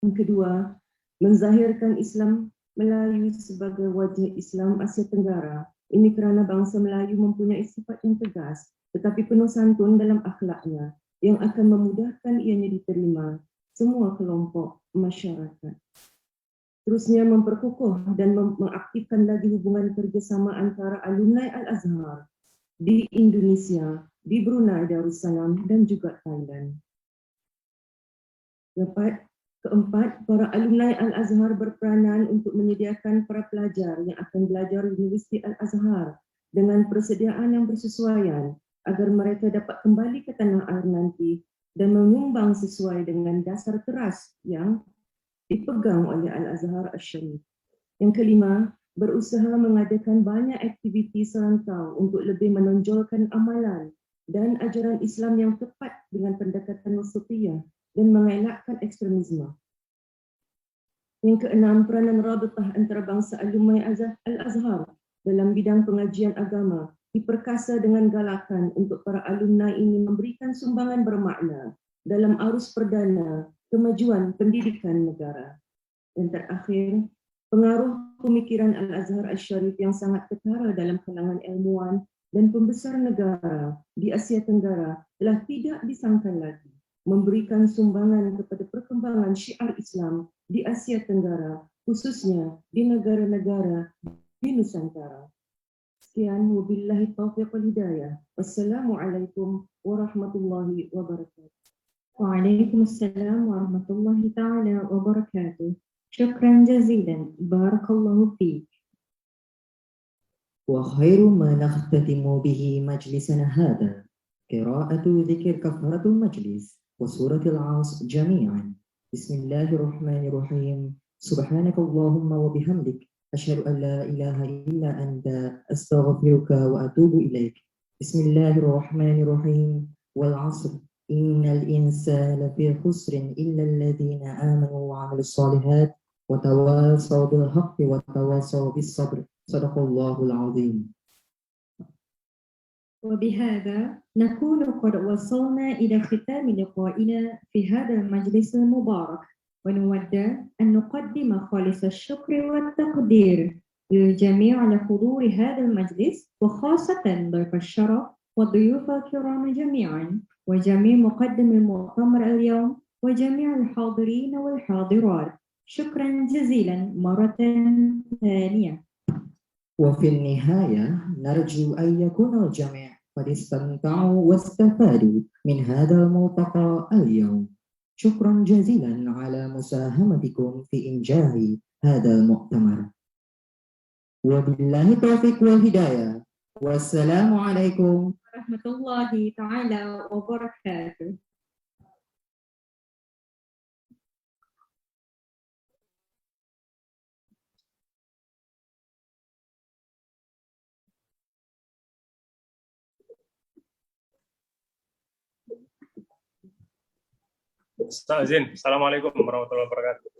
Yang kedua, menzahirkan Islam Melayu sebagai wajah Islam Asia Tenggara. Ini kerana bangsa Melayu mempunyai sifat yang tegas tetapi penuh santun dalam akhlaknya yang akan memudahkan ianya diterima semua kelompok masyarakat. Terusnya memperkukuh dan mengaktifkan lagi hubungan kerjasama antara alumni Al-Azhar di Indonesia, di Brunei Darussalam dan juga Thailand. Keempat, para alumni Al-Azhar berperanan untuk menyediakan para pelajar yang akan belajar di Universiti Al-Azhar dengan persediaan yang bersesuaian agar mereka dapat kembali ke tanah air nanti dan menyumbang sesuai dengan dasar teras yang dipegang oleh Al-Azhar Al-Sharif. Yang kelima, berusaha mengadakan banyak aktiviti serantau untuk lebih menonjolkan amalan dan ajaran Islam yang tepat dengan pendekatan wasatiyah dan mengelakkan ekstremisme. Yang keenam, peranan rabitah antarabangsa alumni Al-Azhar dalam bidang pengajian agama diperkasa dengan galakan untuk para alumni ini memberikan sumbangan bermakna dalam arus perdana kemajuan pendidikan negara. Dan terakhir, pengaruh pemikiran Al-Azhar Al-Sharif yang sangat ketara dalam kalangan ilmuwan dan pembesar negara di Asia Tenggara telah tidak disangkal lagi memberikan sumbangan kepada perkembangan syiar Islam di Asia Tenggara, khususnya di negara-negara di Nusantara. Sekian, wabillahi taufiq wal hidayah. Wassalamualaikum warahmatullahi wabarakatuh. Waalaikumsalam warahmatullahi ta'ala wabarakatuh. Syukran jazilan. Barakallahu fiik. وخير ما نختتم به مجلسنا هذا قراءة ذكر كفارة المجلس وسورة العصر جميعا. بسم الله الرحمن الرحيم. سبحانك اللهم وبحمدك أشهد أن لا إله إلا أنت أستغفرك وأتوب إليك. بسم الله الرحمن الرحيم. والعصر إن الإنسان لفي خسر إلا الذين آمنوا وعملوا الصالحات وتواصوا بالحق وتواصوا بالصبر. صدق الله العظيم. وبهذا نكون قد وصلنا إلى ختام لقائنا في هذا المجلس المبارك، ونود أن نقدم خالص الشكر والتقدير للجميع على حضور هذا المجلس، وخاصة ضيف الشرف والضيوف الكرام جميعا، وجميع مقدم المؤتمر اليوم، وجميع الحاضرين والحاضرات. شكرا جزيلا مرة ثانية. وفي النهاية نرجو أن يكون الجميع قد استمتعوا واستفادوا من هذا الملتقى اليوم. شكرا جزيلا على مساهمتكم في إنجاح هذا المؤتمر. وبالله التوفيق والهداية. والسلام عليكم ورحمة الله تعالى وبركاته. Ustaz Azin, Assalamualaikum warahmatullahi wabarakatuh.